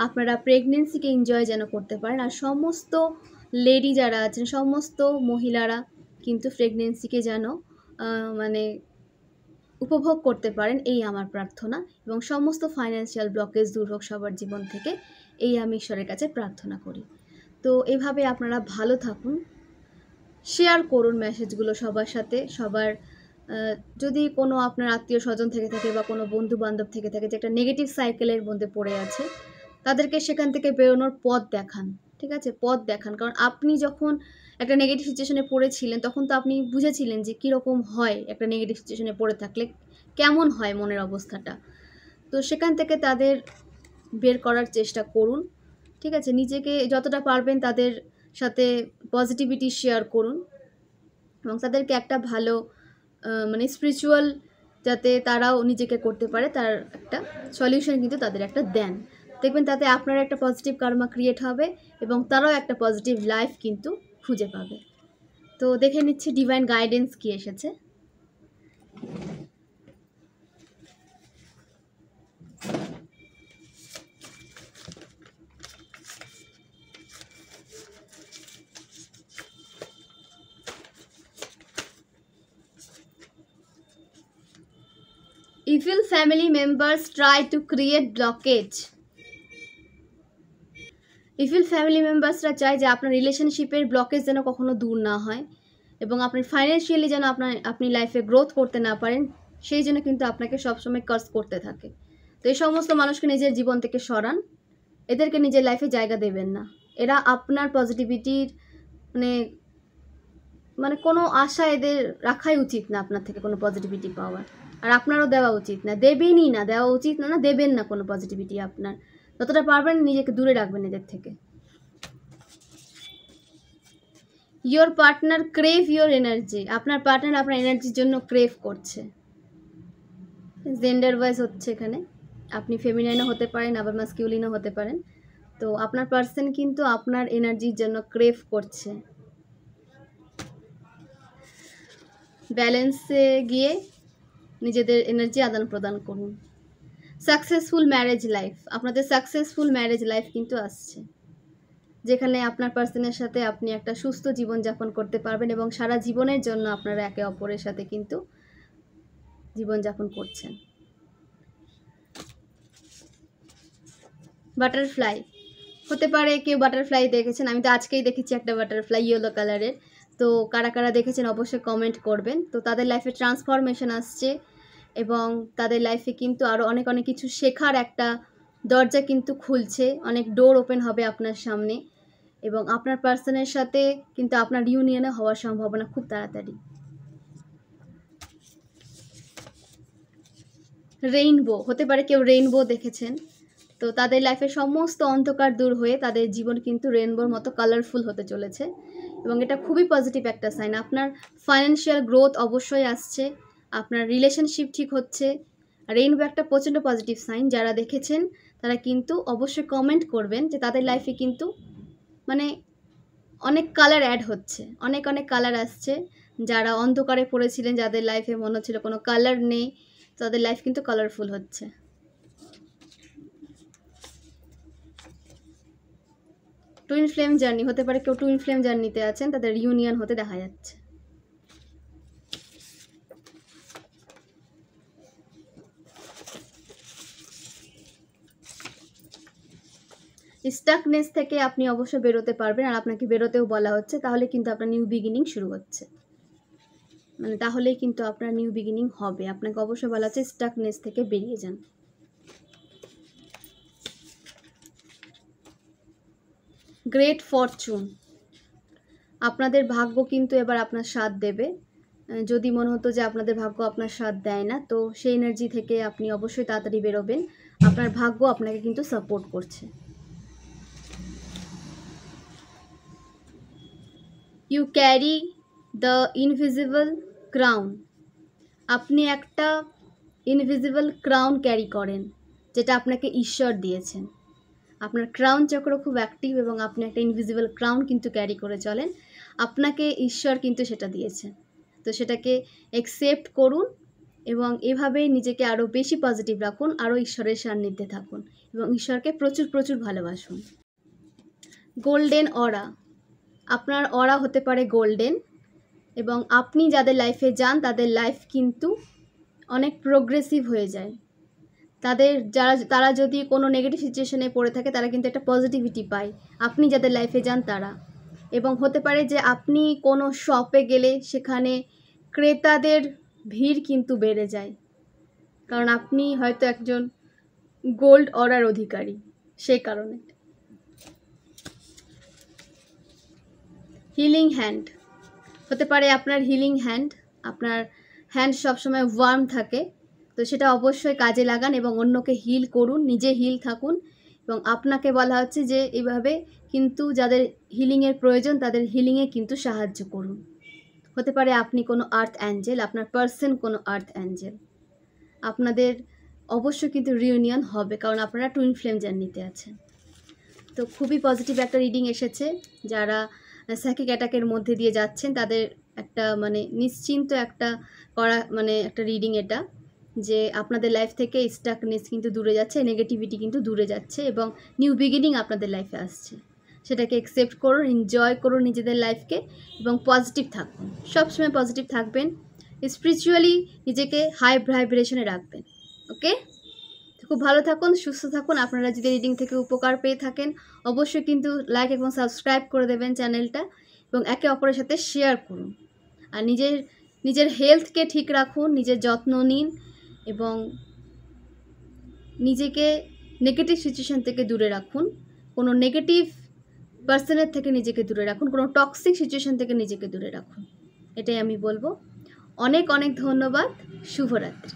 আপনারা প্রেগনেন্সিকে এনজয় যেন করতে পারেন। আর সমস্ত লেডি যারা আছেন, সমস্ত মহিলারা কিন্তু প্রেগনেন্সিকে যেন উপভোগ করতে পারেন, এই আমার প্রার্থনা। এবং সমস্ত ফাইন্যান্সিয়াল ব্লকেজ দূর হোক সবার জীবন থেকে, এই আমি ঈশ্বরের কাছে প্রার্থনা করি। তো এভাবে আপনারা ভালো থাকুন, শেয়ার করুন মেসেজগুলো সবার সাথে। যদি কোনো আপনার আত্মীয় স্বজন থেকে থাকে বা কোনো বন্ধু বান্ধব থেকে থাকে যে একটা নেগেটিভ সাইকেলের মধ্যে পড়ে আছে, তাদেরকে সেখান থেকে বেরোনোর পথ দেখান। ঠিক আছে, পথ দেখান। কারণ আপনি যখন একটা নেগেটিভ সিচুয়েশনে পড়েছিলেন তখন তো আপনি বুঝেছিলেন যে কীরকম হয় একটা নেগেটিভ সিচুয়েশনে পড়ে থাকলে, কেমন হয় মনের অবস্থাটা। তো সেখান থেকে তাদের বের করার চেষ্টা করুন। ঠিক আছে, নিজেকে যতটা পারবেন তাদের সাথে পজিটিভিটি শেয়ার করুন এবং তাদেরকে একটা ভালো মানে স্পিরিচুয়াল যাতে তারাও নিজেকে করতে পারে তার একটা সলিউশন কিন্তু তাদের একটা দেন। দেখবেন তাতে আপনার একটা পজিটিভ কার্মা ক্রিয়েট হবে এবং তারাও একটা পজিটিভ লাইফ কিন্তু খুঁজে পাবে। তো দেখে নিচ্ছি ডিভাইন গাইডেন্স কি এসেছে। Evil family members try to create blockage. Evil family মেম্বার্সরা চায় যে আপনার রিলেশনশিপের ব্লকেজ যেন কখনো দূর না হয় এবং আপনি ফাইন্যান্সিয়ালি যেন আপনি লাইফে গ্রোথ করতে না পারেন, সেই জন্য কিন্তু আপনাকে সবসময় কার্স করতে থাকে। তো এই সমস্ত মানুষকে নিজের জীবন থেকে সরান, এদেরকে নিজের লাইফে জায়গা দেবেন না। এরা আপনার পজিটিভিটির মানে মানে কোনো আশা এদের রাখাই উচিত না আপনার থেকে কোনো পজিটিভিটি পাওয়ার, আর আপনারও দেওয়া উচিত না, দেবেনই না, দেওয়া উচিত না, দেবেন না কোনো পজিটিভিটি। আপনার যতটা পারবেন নিজেকে দূরে রাখবেন এদের থেকে। Your partner crave your energy, আপনার পার্টনার আপনার এনার্জির জন্য ক্রেভ করছে। জেন্ডার ওয়াইজ হচ্ছে এখানে, আপনি ফেমিনাইনও হতে পারেন আবার মাস্কিউলিনও হতে পারেন। তো আপনার পার্সন কিন্তু আপনার এনার্জির জন্য ক্রেভ করছে। ব্যালেন্সে গিয়ে নিজেদের এনার্জি আদান প্রদান করুন। সাকসেসফুল ম্যারেজ লাইফ, আপনাদের সাকসেসফুল ম্যারেজ লাইফ কিন্তু আসছে, যেখানে আপনার পার্সনের সাথে আপনি একটা সুস্থ জীবনযাপন করতে পারবেন এবং সারা জীবনের জন্য আপনারা একে অপরের সাথে কিন্তু জীবনযাপন করছেন। বাটারফ্লাই হতে পারে, কেউ বাটারফ্লাই দেখেছেন, আমি তো আজকেই দেখেছি একটা বাটারফ্লাই ইয়েলো কালারের। তো কারা কারা দেখেছেন অবশ্যই কমেন্ট করবেন। তো তাদের লাইফে ট্রান্সফরমেশন আসছে এবং তাদের লাইফে কিন্তু আরও অনেক অনেক কিছু শেখার একটা দরজা কিন্তু খুলছে, অনেক ডোর ওপেন হবে আপনার সামনে এবং আপনার পার্সনের সাথে কিন্তু আপনার ইউনিয়নে হওয়ার সম্ভাবনা খুব তাড়াতাড়ি। রেইনবো হতে পারে, কেউ রেইনবো দেখেছেন। তো তাদের লাইফে সমস্ত অন্ধকার দূর হয়ে তাদের জীবন কিন্তু রেইনবোর মতো কালারফুল হতে চলেছে এবং এটা খুবই পজিটিভ একটা সাইন। আপনার ফাইন্যান্সিয়াল গ্রোথ অবশ্যই আসছে, আপনার রিলেশনশিপ ঠিক হচ্ছে। রেইনবো একটা প্রচণ্ড পজিটিভ সাইন। যারা দেখেছেন তারা কিন্তু অবশ্যই কমেন্ট করবেন যে তাদের লাইফে কিন্তু মানে অনেক কালার অ্যাড হচ্ছে, অনেক অনেক কালার আসছে। যারা অন্ধকারে পড়েছিলেন, যাদের লাইফে মনে হচ্ছিল কোনো কালার নেই, তাদের লাইফ কিন্তু কালারফুল হচ্ছে। টুইন ফ্লেম জার্নি হতে পারে, কেউ টুইন ফ্লেম জার্নিতে আছেন, তাদের ইউনিয়ন হতে দেখা যাচ্ছে। স্টাকনেস থেকে আপনি অবশ্যই বেরোতে পারবেন, আর আপনাকে বেরোতেও বলা হচ্ছে, তাহলে কিন্তু আপনার নিউ বিগিনিং শুরু হচ্ছে, মানে তাহলেই কিন্তু আপনার নিউ বিগিনিং হবে। আপনাকে অবশ্যই বলা হচ্ছে স্টাকনেস থেকে বেরিয়ে যান। গ্রেট ফরচুন, আপনাদের ভাগ্য কিন্তু এবার আপনার সাথ দেবে। যদি মনে হতো যে আপনাদের ভাগ্য আপনার সাথ দেয় না, তো সেই এনার্জি থেকে আপনি অবশ্যই তাড়াতাড়ি বেরোবেন। আপনার ভাগ্য আপনাকে কিন্তু সাপোর্ট করছে। You carry the invisible crown, আপনি একটা ইনভিজিবল ক্রাউন ক্যারি করেন, যেটা আপনাকে ঈশ্বর দিয়েছেন। আপনার ক্রাউন চক্র খুব অ্যাক্টিভ এবং আপনি একটা ইনভিজিবল ক্রাউন কিন্তু ক্যারি করে চলেন, আপনাকে ঈশ্বর কিন্তু সেটা দিয়েছে। তো সেটাকে অ্যাকসেপ্ট করুন এবং এভাবেই নিজেকে আরও বেশি পজিটিভ রাখুন, আরও ঈশ্বরের সান্নিধ্যে থাকুন এবং ঈশ্বরকে প্রচুর প্রচুর ভালোবাসুন। গোল্ডেন অরা, আপনার অরা হতে পারে গোল্ডেন এবং আপনি যাদের লাইফে যান তাদের লাইফ কিন্তু অনেক প্রোগ্রেসিভ হয়ে যায়। তারা যদি কোনো নেগেটিভ সিচুয়েশনে পড়ে থাকে তারা কিন্তু একটা পজিটিভিটি পায় আপনি যাদের লাইফে যান তারা। এবং হতে পারে যে আপনি কোনো শপে গেলে সেখানে ক্রেতাদের ভিড় কিন্তু বেড়ে যায়, কারণ আপনি হয়তো একজন গোল্ড অরার অধিকারী, সেই কারণে। হিলিং হ্যান্ড হতে পারে, আপনার হিলিং হ্যান্ড, আপনার হ্যান্ড সবসময় ওয়ার্ম থাকে, তো সেটা অবশ্যই কাজে লাগান এবং অন্যকে হিল করুন, নিজে হিল থাকুন। এবং আপনাকে বলা হচ্ছে যে এইভাবে কিন্তু যাদের হিলিংয়ের প্রয়োজন তাদের হিলিংয়ে কিন্তু সাহায্য করুন। হতে পারে আপনি কোনো আর্থ অ্যাঞ্জেল, আপনার পার্সন কোনো আর্থ অ্যাঞ্জেল, আপনাদের অবশ্যই কিন্তু রিউনিয়ন হবে, কারণ আপনারা টুইন ফ্লেম জার্নিতে আছেন। তো খুবই পজিটিভ একটা রিডিং এসেছে। যারা সাইকিক অ্যাটাকের মধ্যে দিয়ে যাচ্ছেন তাদের একটা মানে নিশ্চিন্ত একটা করা মানে একটা রিডিং এটা, যে আপনাদের লাইফ থেকে স্টাকনেস কিন্তু দূরে যাচ্ছে, নেগেটিভিটি কিন্তু দূরে যাচ্ছে এবং নিউ বিগিনিং আপনাদের লাইফে আসছে। সেটাকে অ্যাকসেপ্ট করুন, এনজয় করুন নিজেদের লাইফকে এবং পজিটিভ থাকুন, সবসময় পজিটিভ থাকবেন, স্পিরিচুয়ালি নিজেকে হাই ভাইব্রেশনে রাখবেন। ওকে, খুব ভালো থাকুন, সুস্থ থাকুন। আপনারা যদি রিডিং থেকে উপকার পেয়ে থাকেন অবশ্যই কিন্তু লাইক এবং সাবস্ক্রাইব করে দেবেন চ্যানেলটা এবং একে অপরের সাথে শেয়ার করুন। আর নিজের হেলথকে ঠিক রাখুন, নিজের যত্ন নিন এবং নিজেকে নেগেটিভ সিচুয়েশন থেকে দূরে রাখুন, কোনো নেগেটিভ পার্সনের থেকে নিজেকে দূরে রাখুন, কোনো টক্সিক সিচুয়েশন থেকে নিজেকে দূরে রাখুন, এটাই আমি বলবো। অনেক অনেক ধন্যবাদ, শুভরাত্রি।